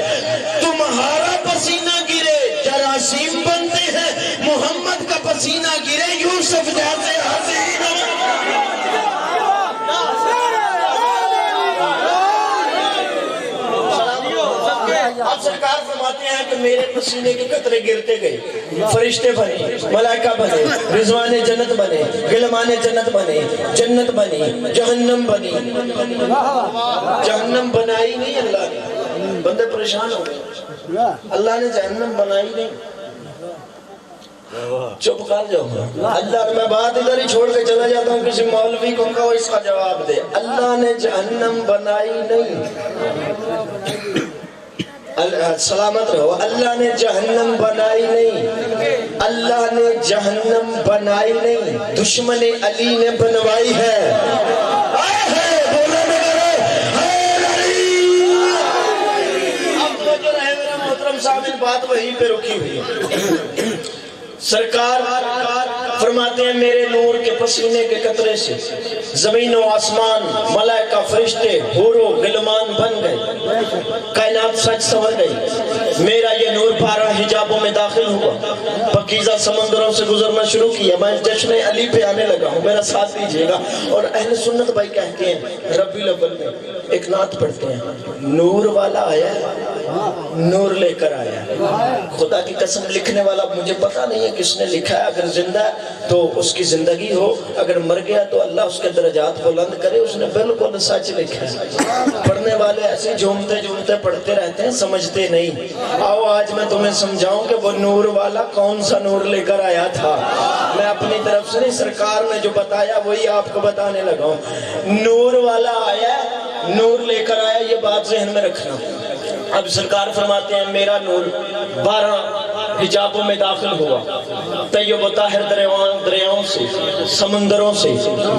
Speaker 1: تمہارا پسینہ گرے جراثیم بنتے ہیں، محمد کا پسینہ گرے یوسف جیسے حسین۔ اب سرکار فرماتے ہیں کہ میرے پسینے کے قطرے گرتے گئے، فرشتے بنے، ملائکہ بنے، رضوان جنت بنے، غلمان جنت بنے، جنت بنی، جہنم بنی۔ جہنم بنائی نہیں اللہ نے، بندے پریشان ہو گئے، اللہ نے جہنم بنائی نہیں، چپ کر جاؤ اللہ، میں بات ادھر ہی چھوڑ کے چلا جاتا ہوں، کسی مولوی کو کہو اس کا جواب دے، اللہ نے جہنم بنائی نہیں، سلامت رہو، اللہ نے جہنم بنائی نہیں، اللہ نے جہنم بنائی نہیں، دشمن علی نے بنوائی ہے۔ اب تو جو رہے میرا محترم صاحب بات وہیں پہ رکی ہوئی ہے۔ سرکار فرماتے ہیں میرے نور کے پسینے کے قطرے سے زمین و آسمان، ملائکہ، فرشتے، حور و غلمان بن گئے، کائنات سچ سنور گئی، میرا یہ نور 12 حجابوں میں داخل ہوا، پاکیزہ سمندروں مسئلوں سے گزرنا شروع کیا، میں جشن علی پہ آنے لگا ہوں، میرا ساتھ دیجئے گا۔ اور اہل سنت بھائی کہتے ہیں ربیع الاول میں ایک نعت پڑھتے ہیں، نور والا آیا ہے، نور لے کر آیا ہے۔ خدا کی قسم لکھنے والا مجھے پتہ نہیں ہے کس نے لکھا ہے، اگر زندہ ہے تو اس کی زندگی ہو، اگر مر گیا تو اللہ اس کے درجات بلند کرے، اس نے بالکل سچ لکھا ہے۔ پڑھنے والے ایسے جھومتے جھومتے پڑھتے رہتے ہیں، سمجھتے نہیں۔ آؤ آج میں تمہیں سمجھاؤں کہ وہ نور والا کون سا نور لے کر آیا تھا۔ میں اپنی طرف سے نہیں، سرکار نے جو بتایا وہی آپ کو بتانے لگا ہوں۔ نور والا آیا، نور لے کر آیا، یہ بات ذہن میں رکھنا۔ اب سرکار فرماتے ہیں میرا نور 12 حجابوں میں داخل ہوا، طیب و طاہر دریاؤں سے، سمندروں سے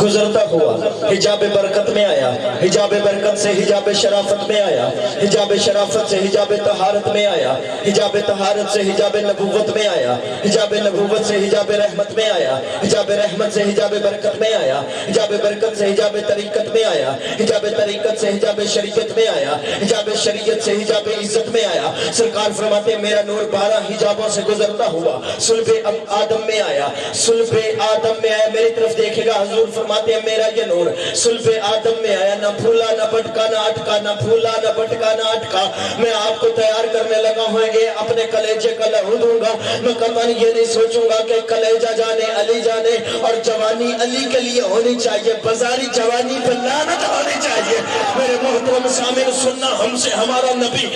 Speaker 1: گزرتا ہوا، حجاب برکت میں آیا، حجاب برکت سے حجاب شرافت میں آیا، حجاب شرافت سے حجاب طہارت میں آیا، حجاب طہارت سے حجاب نبوت میں آیا، حجاب نبوت سے حجاب رحمت میں آیا، حجاب رحمت سے حجاب برکت میں آیا، حجاب برکت سے حجاب طریقت میں آیا، حجاب طریقت سے حجاب شریعت میں آیا، حجاب شریعت سے حجاب عزت میں آیا۔ سرکار فرماتے ہیں میرا نور 12 حجابوں سے گزرتا ہوا، صلب آدم میں آیا، صلب آدم میں آیا۔ میری طرف دیکھے گا، حضور فرماتے ہیں میرا یہ نور صلب آدم میں آیا، نہ پھولا نہ بٹکا نہ اٹکا، نہ پھولا نہ بٹکا نہ اٹکا۔ میں آپ کو تیار کرنے لگا ہوں گے، اپنے کلیجے کا لہو دوں گا۔ میں کبھی یہ نہیں سوچوں گا کہ کلیجہ جانے علی جانے، اور جوانی علی کے لیے ہونی چاہیے، بازاری جوانی پر لعنت ہونی چاہیے۔ میرے محترم سامعین سننا، ہم سے ہمارا نبی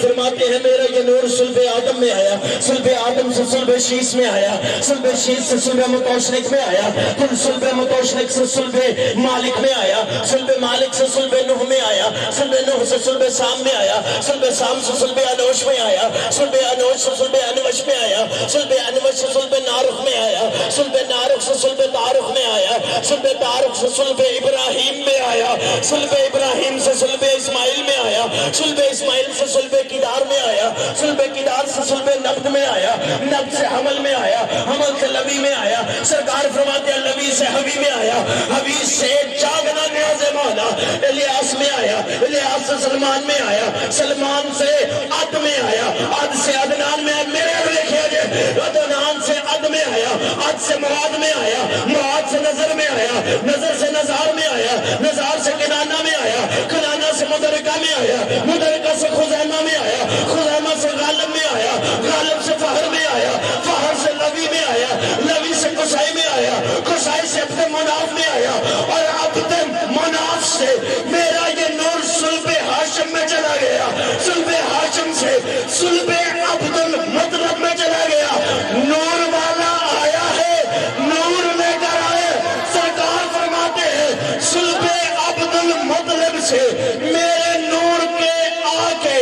Speaker 1: فرماتے ہیں میرا یہ نور صلب آدم میں آیا، صلب آدم سے صلب شیس میں آیا، صلب شیس سے صلب متوشنک میں آیا، پھر صلب متوشنک سے صلب مالک میں آیا، صلب مالک سے صلب نوح میں آیا، صلب نوح سے صلب سام میں آیا، صلب سام سے صلب انوش میں آیا، صلب انوش سے صلب انوش میں آیا، صلب انوش سے صلب نارخ میں آیا، صلب نارخ سے صلب تعارخ میں آیا، صلب تعارخ سے صلب ابراہیم میں آیا، صلب ابراہیم سے صلب اسماعیل میں آیا، صلب اسماعیل سے صلب کدار میں آیا، صلب کدار سے صلب نبت میں آیا، نبت سے حمل میں آیا، حمل سے لبی میں آیا۔ سرکار فرماتے ہیں لبی سے حبی میں آیا، حبی سے جاگنا نیاز مولا الیاس میں آیا، الیاس سے سلمان میں آیا، سلمان سے عد میں آیا، عد سے عدنان میں آیا۔ میرے اب لکھے جے عدنان سے عد میں آیا، عد سے مراد میں آیا، مراد سے نظر میں آیا، نظر سے نظار میں آیا، نظار سے کنانہ میں آیا، کنانہ سے مدرکہ میں آیا، مدرکہ سے خزیمہ میں آیا، خزیمہ سے غالب میں آیا، غالب سے فہر میں آیا، فہر سے لوی میں آیا، لوی سے قصائی میں آیا، قصائی سے عبد مناف میں آیا، اور عبد مناف سے میرا یہ نور صلب ہاشم میں چلا گیا، صلب ہاشم سے صلب عبد المطلب میں چلا گیا۔ نور والا آیا ہے، نور لے کر آئے۔ سرکار فرماتے ہیں صلب عبد المطلب سے میرے نور کے آکے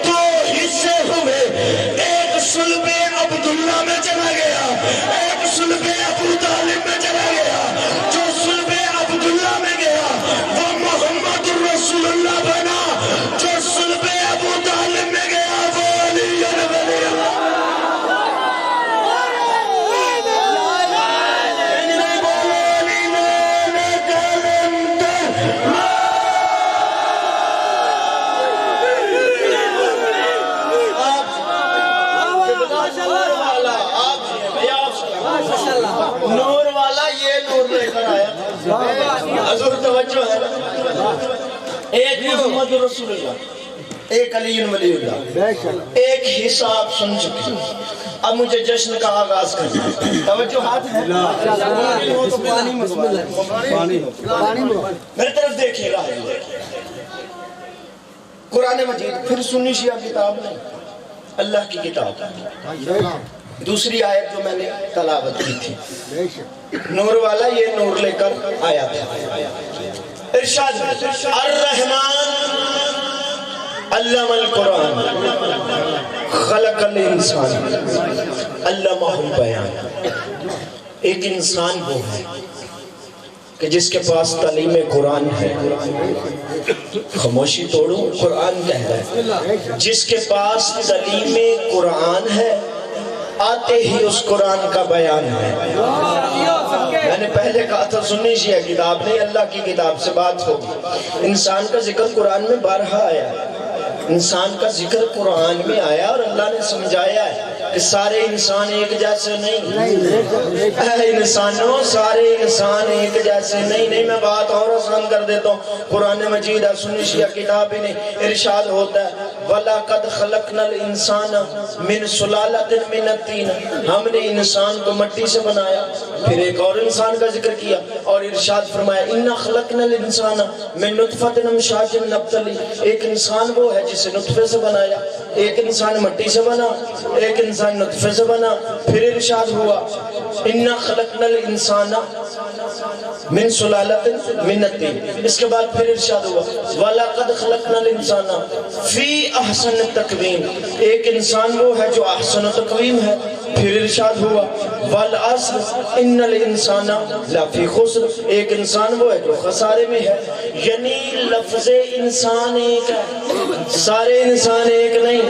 Speaker 1: 2 حصے ہوئے، ایک صلب عبداللہ میں چلا گیا، ایک صلب ابو طالب میں چلا گیا۔ جو صلب عبداللہ میں گیا وہ محمد الرسول اللہ بنا، جو صلب ابو طالب میں گیا وہ علی ولی اللہ۔ نور والا یہ نور لے کر آیا تھا۔ حضور توجہ ہے، ایک محمد رسول اللہ، ایک علی ولی اللہ، ایک حساب سن چکے۔ اب مجھے جشن کا آغاز کرنا ہے، توجہ ہاتھ ہے، میری طرف دیکھیے گا۔ قرآن مجید پھر سنی شیعہ کتاب نہیں، اللہ کی کتاب۔ دوسری آیت جو میں نے تلاوت کی تھی، نور والا یہ نور لے کر آیا تھا۔ ارشاد الرحمن علم القرآن خلق الانسان علمہ البیان۔ ایک انسان وہ ہے کہ جس کے پاس تعلیم قرآن ہے، خاموشی توڑوں، قرآن کہہ رہا ہے، جس کے پاس تعلیم قرآن ہے آتے ہی اس قرآن کا بیان ہے۔ میں نے پہلے کہا تھا سنی شیعہ کتاب نہیں، اللہ کی کتاب سے بات ہوگی۔ انسان کا ذکر قرآن میں بارہا آیا ہے، انسان کا ذکر قرآن میں آیا اور اللہ نے سمجھایا ہے کہ سارے انسان ایک جیسے نہیں، اے انسانوں سارے انسان ایک جیسے نہیں میں بات اور آسان کر دیتا ہوں۔ قرآن مجید ہے، سنی شیعہ کتاب ہی نہیں، ارشاد ہوتا ہے وَلَقَدْ خَلَقْنَا الْإِنسَانَ مِنْ سُلَالَةٍ مِنَ الطِّينِ، ہم نے انسان کو مٹی سے بنایا۔ پھر ایک اور انسان کا ذکر کیا اور ارشاد فرمایا اِنَّا خَلَقْنَا الْإِنسَانَ مِنْ نُطْفَةٍ أَمْشَاجٍ نَبْتَلِيهِ، ایک انسان وہ ہے جسے نطفے سے بنایا، ایک انسان مٹی سے بنا، ایک انسان نطفے سے بنا۔ پھر ارشاد ہوا اِنَّا خَلَقْنَا الْإِنسَانَ مِنْ سُلَالَةٍ مِنَ الطِّينِ، اس کے بعد پھر ارشاد ہوا وَلَقَدْ خَلَقْنَا الْإِنسَانَ فِي أَحْسَنِ تَقْوِيمٍ، ایک انسان وہ ہے جو احسن تقویم ہے۔ پھر ارشاد ہوا وَالْعَصْرِ إِنَّ الْإِنسَانَ لَفِي خُسْرٍ، ایک انسان وہ ہے جو خسارے میں ہے۔ یعنی لفظ انسان ایک ہے، سارے انسان ایک نہیں۔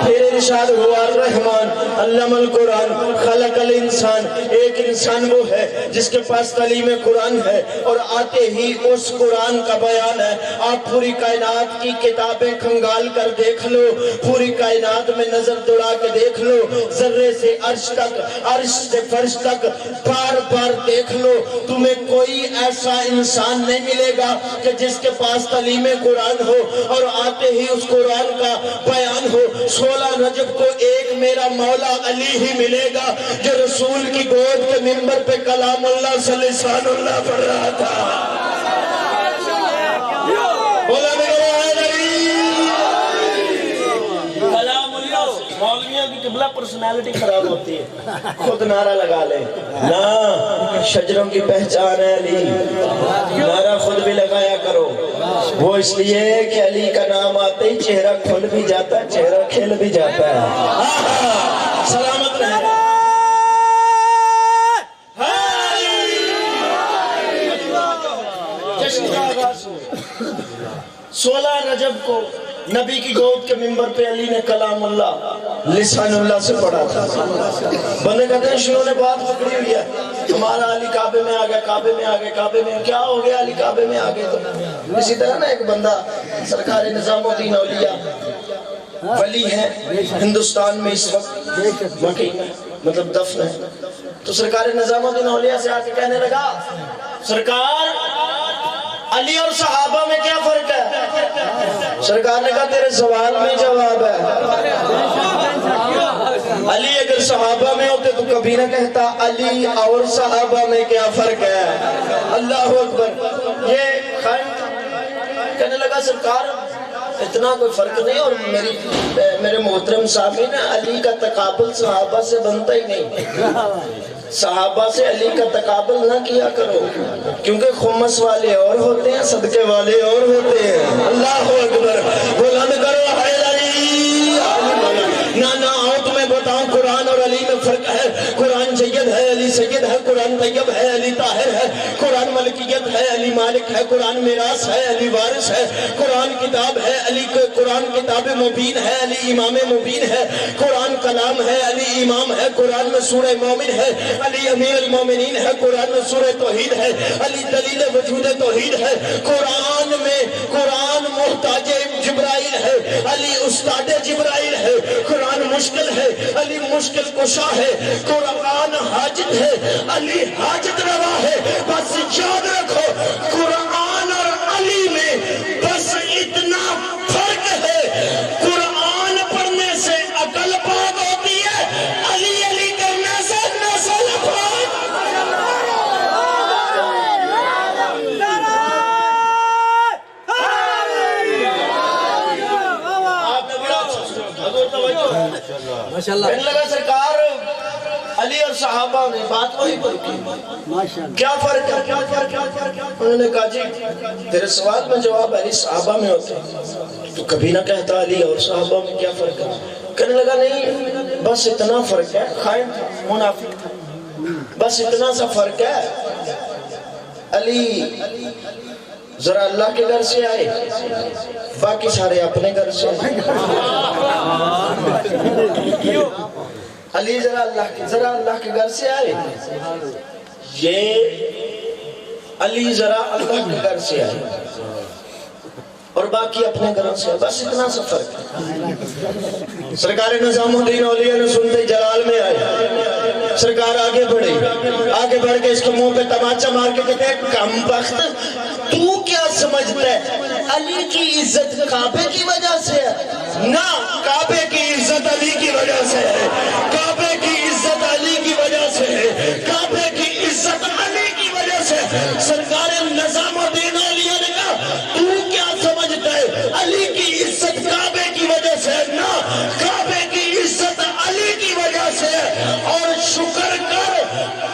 Speaker 1: پھر ارشاد ہوا الرحمن علم القرآن خلق الانسان، ایک انسان وہ ہے جس کے پاس تعلیم قرآن ہے اور آتے ہی اس قرآن کا بیان ہے۔ آپ پوری کائنات کی کتابیں کھنگال کر دیکھ لو، پوری کائنات میں نظر دوڑا کے دیکھ لو، ذرے سے عرش تک، عرش سے فرش تک بار بار دیکھ لو، تمہیں کوئی ایسا انسان نہیں ملے گا کہ جس کے پاس تعلیم قرآن ہو اور آتے ہی اس قرآن کا بیان ہو۔ 16 رجب کو ایک میرا مولا علی ہی ملے گا جو رسول کی گود کے منبر پہ کلام اللہ سے لسان اللہ پڑھ رہا تھا۔ بولا میرے کلام اللہ، مولویوں کی قبلہ پرسنالٹی خراب ہوتی ہے، خود نعرہ لگا لے نا شجروں کی پہچان ہے علی، نعرہ خود بھی لگایا کرو۔ وہ اس لیے کہ علی کا نام آتے ہی چہرہ کھل بھی جاتا ہے، چہرہ کھل بھی جاتا ہے۔ سلامت رہے۔ 16 رجب کو نبی کی گود کے منبر پہ علی نے کلام اللہ لسان اللہ سے پڑھا تھا۔ بندے کہتے ہیں شیعوں نے بات پکڑی ہوئی ہے، ہمارا علی کعبے میں آ گیا، کعبے میں آ گئے، کعبے میں کیا ہو گیا علی کعبے میں آ گئے؟ تو اسی طرح نا ایک بندہ سرکار نظام الدین اولیاء ولی ہے ہندوستان میں اس وقت مطلب دفن ہے، تو سرکار نظام الدین اولیاء سے آ کے کہنے لگا سرکار علی اور صحابہ میں کیا فرق ہے؟ سرکار نے کہا تیرے سوال میں جواب ہے، علی اگر صحابہ میں ہوتے تو کبھی نہ کہتا علی اور صحابہ میں کیا فرق ہے۔ اللہ اکبر۔ یہ خائن کہنے لگا سرکار اتنا کوئی فرق نہیں، اور میرے محترم سامعین علی کا تقابل صحابہ سے بنتا ہی نہیں، صحابہ سے علی کا تقابل نہ کیا کرو، کیونکہ خمس والے اور ہوتے ہیں، صدقے والے اور ہوتے ہیں۔ اللہ اکبر۔ بلند کرو حیدری۔ نہ آؤ تمہیں بتاؤں قرآن اور علی میں فرق ہے۔ قرآن سید ہے، علی سید ہے، قرآن طیب ہے، علی طاہر ہے، قرآن ملکیت ہے، علی مالک ہے، قرآن میراث ہے، علی وارث ہے، قرآن کتاب ہے، علی قرآن کتاب مبین ہے، علی امام مبین ہے، قرآن کلام ہے، علی امام ہے، قرآن میں سورہ مومن ہے، علی امیر المومنین ہے، قرآن میں سورہ توحید ہے، علی دلیل وجود توحید ہے، قرآن میں قرآن محتاج جبرائیل ہے، علی استاد جبرائیل ہے، قرآن مشکل ہے، علی مشکل کشا ہے، قرآن حاجت ہے، علی حاجت روا ہے۔ بس یاد رکھو قرآن اور علی میں بس اتنا فرق ہے، قرآن پڑھنے سے عقل پاک ہوتی ہے، علی علی کرنے سے نسل پاک۔ کہنے لگا سرکار علی اور صحابہ میں بات وہی پر کی، کیا فرق ہے؟ انہوں نے کہا جی تیرے سوال میں جواب علی صحابہ میں ہوتے تو کبھی نہ کہتا علی اور صحابہ میں کیا فرق ہے۔ کہنے لگا نہیں بس اتنا فرق ہے، خائن منافق تھا، بس اتنا سا فرق ہے، علی ذرا اللہ کے گھر سے آئے، باقی سارے اپنے گھر سے آئے۔ علی ذرا اللہ کے گھر سے آئے، یہ علی ذرا اللہ کے گھر سے آئے۔ اور باقی اپنے گھروں سے، بس اتنا سا فرق ہے۔ سرکار نظام الدین اولیاء نے سنتے جلال میں آئے، سرکار آگے بڑھے، آگے بڑھ کے اس کے منہ پہ تماچا مار کے کہتے ہیں کم بخت تو کیا سمجھتا ہے علی کی عزت کعبے کی وجہ سے ہے؟ نہ، کعبے کی عزت علی کی وجہ سے ہے، کعبے کی عزت علی کی وجہ سے ہے، کعبے کی عزت علی کی وجہ سے ہے۔ سرکار نظام الدین اولیاء نے کہا تو کیا سمجھتا ہے علی کی عزت کعبے کی وجہ سے ہے؟ نہ، کعبے کی عزت علی کی وجہ سے ہے۔ اور شکر کر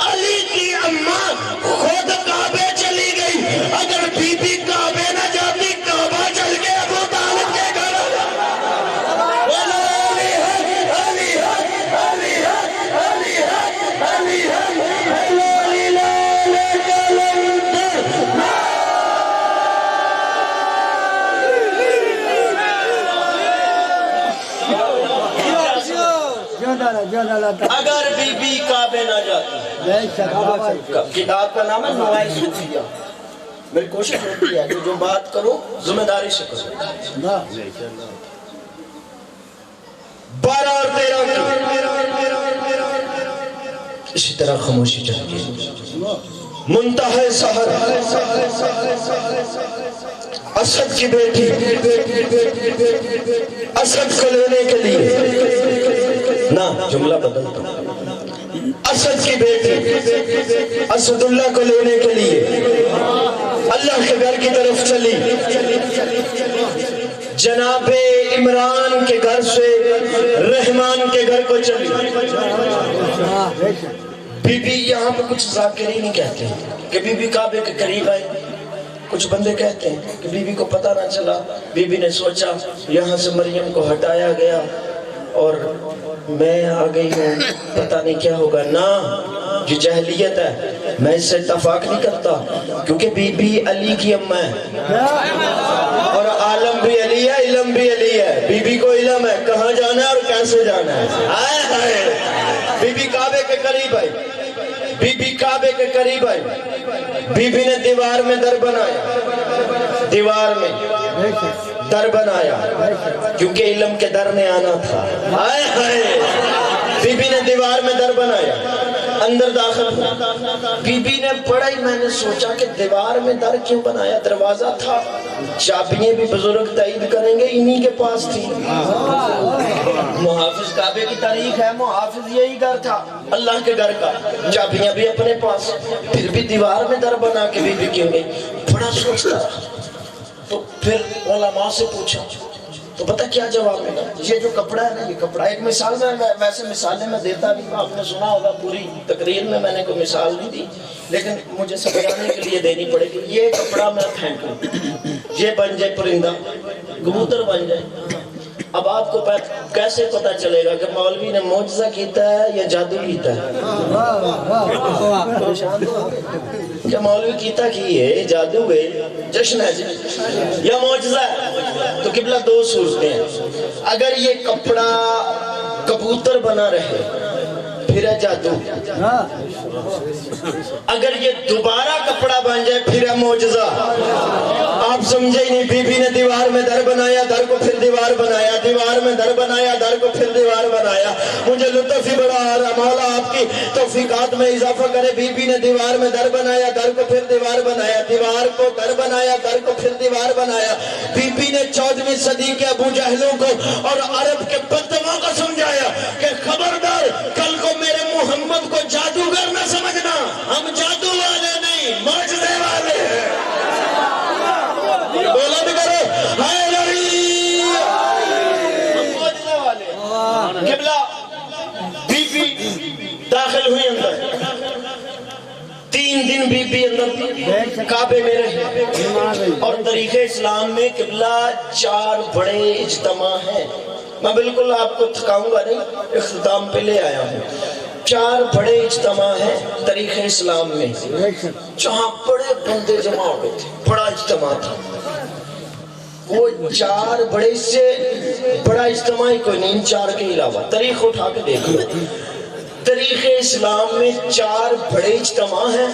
Speaker 1: علی کی اماں خود کعبے چلی گئی، اگر بی بی کعبے نہ جاتی کعبہ چل کے ابو طالب کے گھر اگر بی بی کعبے نہ جاتی۔ کتاب کا نام ہے نوائے صوفیہ۔ میری کوشش ہوتی ہے کہ جو بات کرو ذمہ داری سے کرو۔ 12 اور 13 کی اسی طرح خاموشی چاہیے۔ منتہا سحر، اسد کی بیٹی اسد کو لینے کے لیے، نہ جملہ بدلتا ہوں، اسد کی بیٹی اسد اللہ کو لینے کے لیے اللہ کے گھر کی طرف چلی، جناب عمران کے گھر سے رحمان کے گھر کو چلی۔ بی بی یہاں پہ کچھ ذاکرین کہتے ہیں کہ بی بی کعبے کے قریب آئی، کچھ بندے کہتے ہیں کہ بی بی کو پتہ نہ چلا، بی بی نے سوچا یہاں سے مریم کو ہٹایا گیا اور میں آ گئی ہوں، پتہ نہیں کیا ہوگا۔ نہ، یہ جہلیت ہے، میں اس سے اتفاق نہیں کرتا، کیونکہ بی بی علی کی اماں ہے اور عالم بھی علی ہے، علم بھی علی ہے۔ بی بی کو علم ہے کہاں جانا ہے اور کیسے جانا ہے۔ آئے ہائے، بی بی کعبے کے قریب آئی، بی بی کعبے کے قریب آئی، بی بی نے دیوار میں در بنایا، دیوار میں در بنایا، کیونکہ علم کے در میں آنا تھا۔ آئے ہائے، بی بی نے دیوار میں در بنایا، اندر داخل ہوا۔ بی بی نے پڑھا ہی، میں نے سوچا کہ دیوار میں در کیوں بنایا، دروازہ تھا، چابیاں بھی بزرگ تائید کریں گے انہی کے پاس تھی۔ محافظ کعبے کی تاریخ ہے، محافظ یہی گھر تھا اللہ کے گھر کا، چابیاں بھی اپنے پاس، پھر بھی دیوار میں در بنا کے بی بی کیوں گئی؟ بڑا سوچتا رہا، تو پھر علماء سے پوچھا تو پتہ کیا جواب ملا؟ یہ جو کپڑا ہے نا، یہ کپڑا ایک مثال میں، ویسے مثالیں میں دیتا نہیں، آپ نے سنا ہوگا پوری تقریر میں میں نے کوئی مثال نہیں دی، لیکن مجھے سمجھانے کے لیے دینی پڑے گی۔ یہ کپڑا میں پھینکوں، یہ بن جائے پرندہ، کبوتر بن جائے، اب آپ کو کیسے پتا چلے گا کہ مولوی نے معجزہ کیتا ہے یا جادو کیتا ہے؟ کیا مولوی کیتا کی ہے، جادو ہے، جشن ہے یا معجزہ ہے؟ تو قبلہ دو صورتیں ہیں، اگر یہ کپڑا کبوتر بنا رہے پھر ہے جادو، اگر یہ دوبارہ کپڑا بن جائے پھر ہے معجزہ۔ آپ سمجھے ہی نہیں، بی بی نے دیوار میں در بنایا، در کو پھر دیوار بنایا، دیوار میں در بنایا، در کو پھر دیوار بنایا۔ مجھے لطف ہی بڑا آ رہا، مولا آپ کی توفیقات میں اضافہ کرے۔ بی بی نے دیوار میں در بنایا، در کو پھر دیوار بنایا، دیوار کو در بنایا، در کو پھر دیوار بنایا۔ بی بی نے 14ویں صدی کے ابو جہلوں کو اور عرب کے بدتموں کو سمجھایا کہ خبردار، کل کو میرے محمد کو جادوگر نہ سمجھنا، ہم جادو والے نہیں، معجزے والے ہیں۔ بولا بھی کرو، ہائے لڑی، ہم معجزے والے ہیں۔ قبلہ بی بی داخل ہوئی اندر، 3 دن بی بی اندر کعبے میں رہی، اور طریقہ اسلام میں قبلہ 4 بڑے اجتماع ہیں۔ میں بالکل آپ کو تھکاؤں گا نہیں، اختتام پہ لے آیا ہوں۔ 4 بڑے اجتماع ہیں طریقہ اسلام میں، جہاں بڑے بندے جمع ہو گئے تھے، بڑا اجتماع تھا۔ وہ 4 بڑے سے بڑا اجتماع ہی کوئی نہیں، ان 4 کے علاوہ تاریخ اٹھا کے دیکھ لو۔ طریقہ اسلام میں 4 بڑے اجتماع ہیں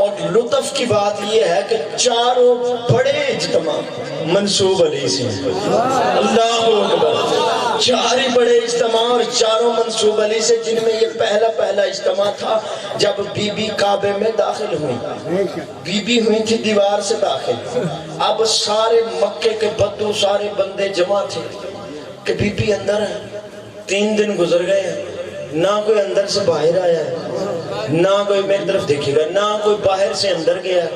Speaker 1: اور لطف کی بات یہ ہے کہ چاروں بڑے اجتماع منصوب علی سے ہیں۔ اللہ اکبر، چار ہی بڑے اجتماع اور چاروں منصوب علی سے، جن میں یہ پہلا اجتماع تھا جب بی بی کعبے میں داخل ہوئی، بی بی ہوئی تھی دیوار سے داخل۔ اب سارے مکے کے بدو سارے بندے جمع تھے کہ بی بی اندر ہے۔ 3 دن گزر گئے ہیں، نہ کوئی اندر سے باہر آیا ہے، نہ کوئی میری طرف دیکھے گا، نہ کوئی باہر سے اندر گیا ہے۔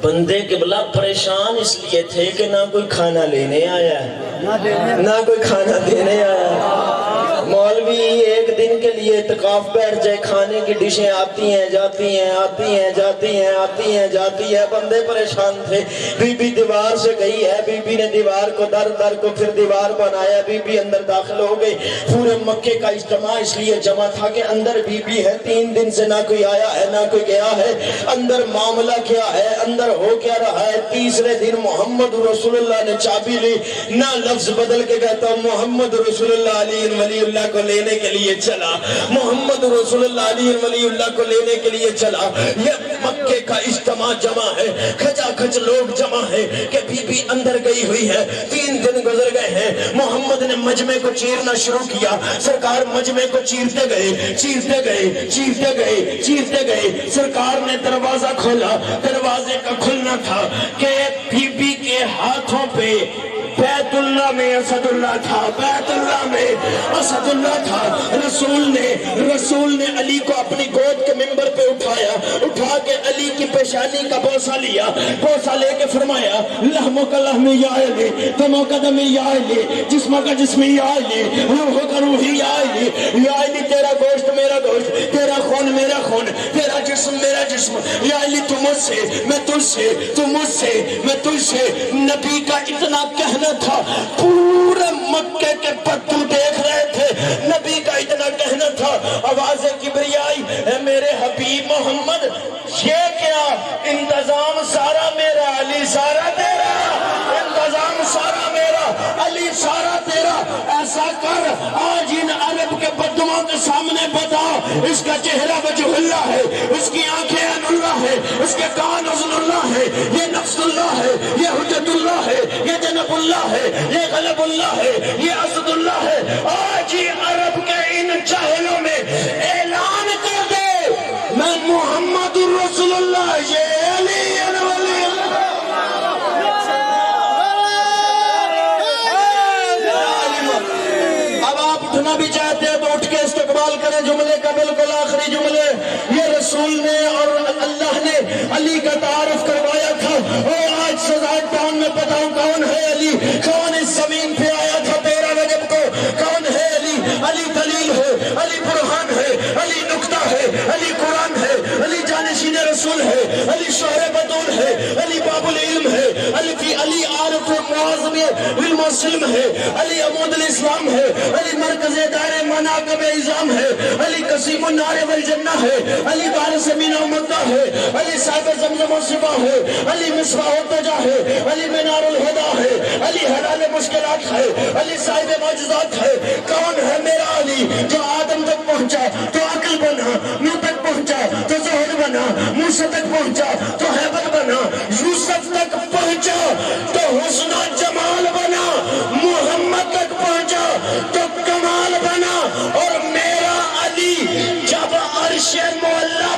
Speaker 1: بندے قبلہ پریشان اس لیے تھے کہ نہ کوئی کھانا لینے آیا ہے، نہ کوئی کھانا دینے آیا ہے۔ مولوی ایک دن کے لیے اعتکاف بیٹھ جائے، کھانے کی ڈشیں آتی ہیں جاتی ہیں، آتی ہیں جاتی ہیں، آتی ہیں جاتی ہیں، بندے پریشان تھے۔ بی بی دیوار سے گئی ہے، بی بی نے دیوار کو در کو پھر دیوار بنایا، بی بی اندر داخل ہو گئی۔ پورے مکے کا اجتماع اس لیے جمع تھا کہ اندر بی بی ہے، 3 دن سے نہ کوئی آیا ہے نہ کوئی گیا ہے، اندر معاملہ کیا ہے، اندر ہو کیا رہا ہے۔ تیسرے دن محمد رسول اللہ نے چابی لی، نہ لفظ بدل کے کہتا ہوں محمد رسول اللہ علی ولی اللہ کو لینے کے لیے چلا، محمد رسول اللہ علی ولی اللہ کو لینے کے لیے چلا۔ یہ مکے کا اجتماع جمع ہے، کھچا کھچ لوگ جمع ہے کہ بی بی اندر گئی ہوئی ہے۔ 3 دن گزر گئے ہیں، محمد نے مجمع کو چیرنا شروع کیا، سرکار مجمع کو چیرتے گئے، چیرتے گئے، چیرتے گئے، چیرتے گئے۔ سرکار نے دروازہ کھولا، دروازے کا کھلنا تھا کہ بی بی کے ہاتھوں پہ بیت اللہ میں اسد اللہ تھا، بیت اللہ میں اسد اللہ تھا۔ رسول نے علی کو اپنی گود کے منبر پہ اٹھایا، اٹھا کے علی کی پیشانی کا بوسہ لیا، بوسہ لے کے فرمایا لحموں کا لحم یا علی، دموں کا دم یا علی، جسموں کا جسم یا علی، روحوں کا روحی یا علی، یا علی تیرا گوشت میرا گوشت، تیرا خون میرا خون، تیرا جسم میرا جسم، یا علی تو مجھ سے میں تجھ سے، تو مجھ سے میں تجھ سے۔ نبی کا اتنا کہنا تھا، پورے مکے کے بدو دیکھ رہے تھے، نبی کا اتنا کہنا تھا، آواز کبریائی اے میرے حبیب محمد، یہ کیا انتظام سارا میرا، علی سارا تیرا، انتظام سارا میرا، علی سارا تیرا۔ ایسا کر آج ان عرب کے بدووں کے سامنے بتا، اس کا چہرہ وجہ اللہ ہے، اس کی آنکھیں عین اللہ ہے، اس کے کان اذن اللہ ہے، یہ نفس اللہ ہے، یہ حجت اللہ ہے، یہ جنب اللہ ہے، یہ غلب اللہ ہے، یہ اسد اللہ ہے۔ آج ہی عرب کے ان جاہلوں میں اعلان کر دے میں محمد رسول اللہ، یہ علی ولی اللہ۔ اب آپ اٹھنا بھی چاہتے ہیں تو اٹھ کے استقبال کریں جملے کا، بالکل آخری جملے۔ یہ رسول نے اور اللہ نے علی کا تعارف کروایا تھا، اور آج سزائے ٹاؤن میں بتاؤں کون ہے علی، کون اس زمین پہ آیا تھا 13 رجب کو، کون ہے علی؟ علی دلیل ہے، علی برہان ہے، علی نکتہ ہے، علی قرآن ہے، علی جانشین رسول ہے، علی شہر بطول ہے، علی باب العلم ہے، علی عارف معظم علم و سلم ہے، علی عمود الاسلام ہے، علی مرکز دار مناقب اعظام ہے، علی قسیم النار والجنہ ہے، علی بارس من امتہ ہے، علی صاحب زمزم و صفا ہے، علی مصباح التجا ہے، علی منار الہدا ہے، علی حلال مشکلات ہے، علی صاحب معجزات ہے۔ کون ہے میرا علی جو آدم تک پہنچا تو عقل بنا، نوح تک پہنچا تو زہد بنا، موسیٰ تک پہنچا تو حیبت بنا، یوسف تک پہنچا تو حسن و جمال بنا، محمد تک پہنچا تو کمال بنا، اور میرا علی جب عرش مولا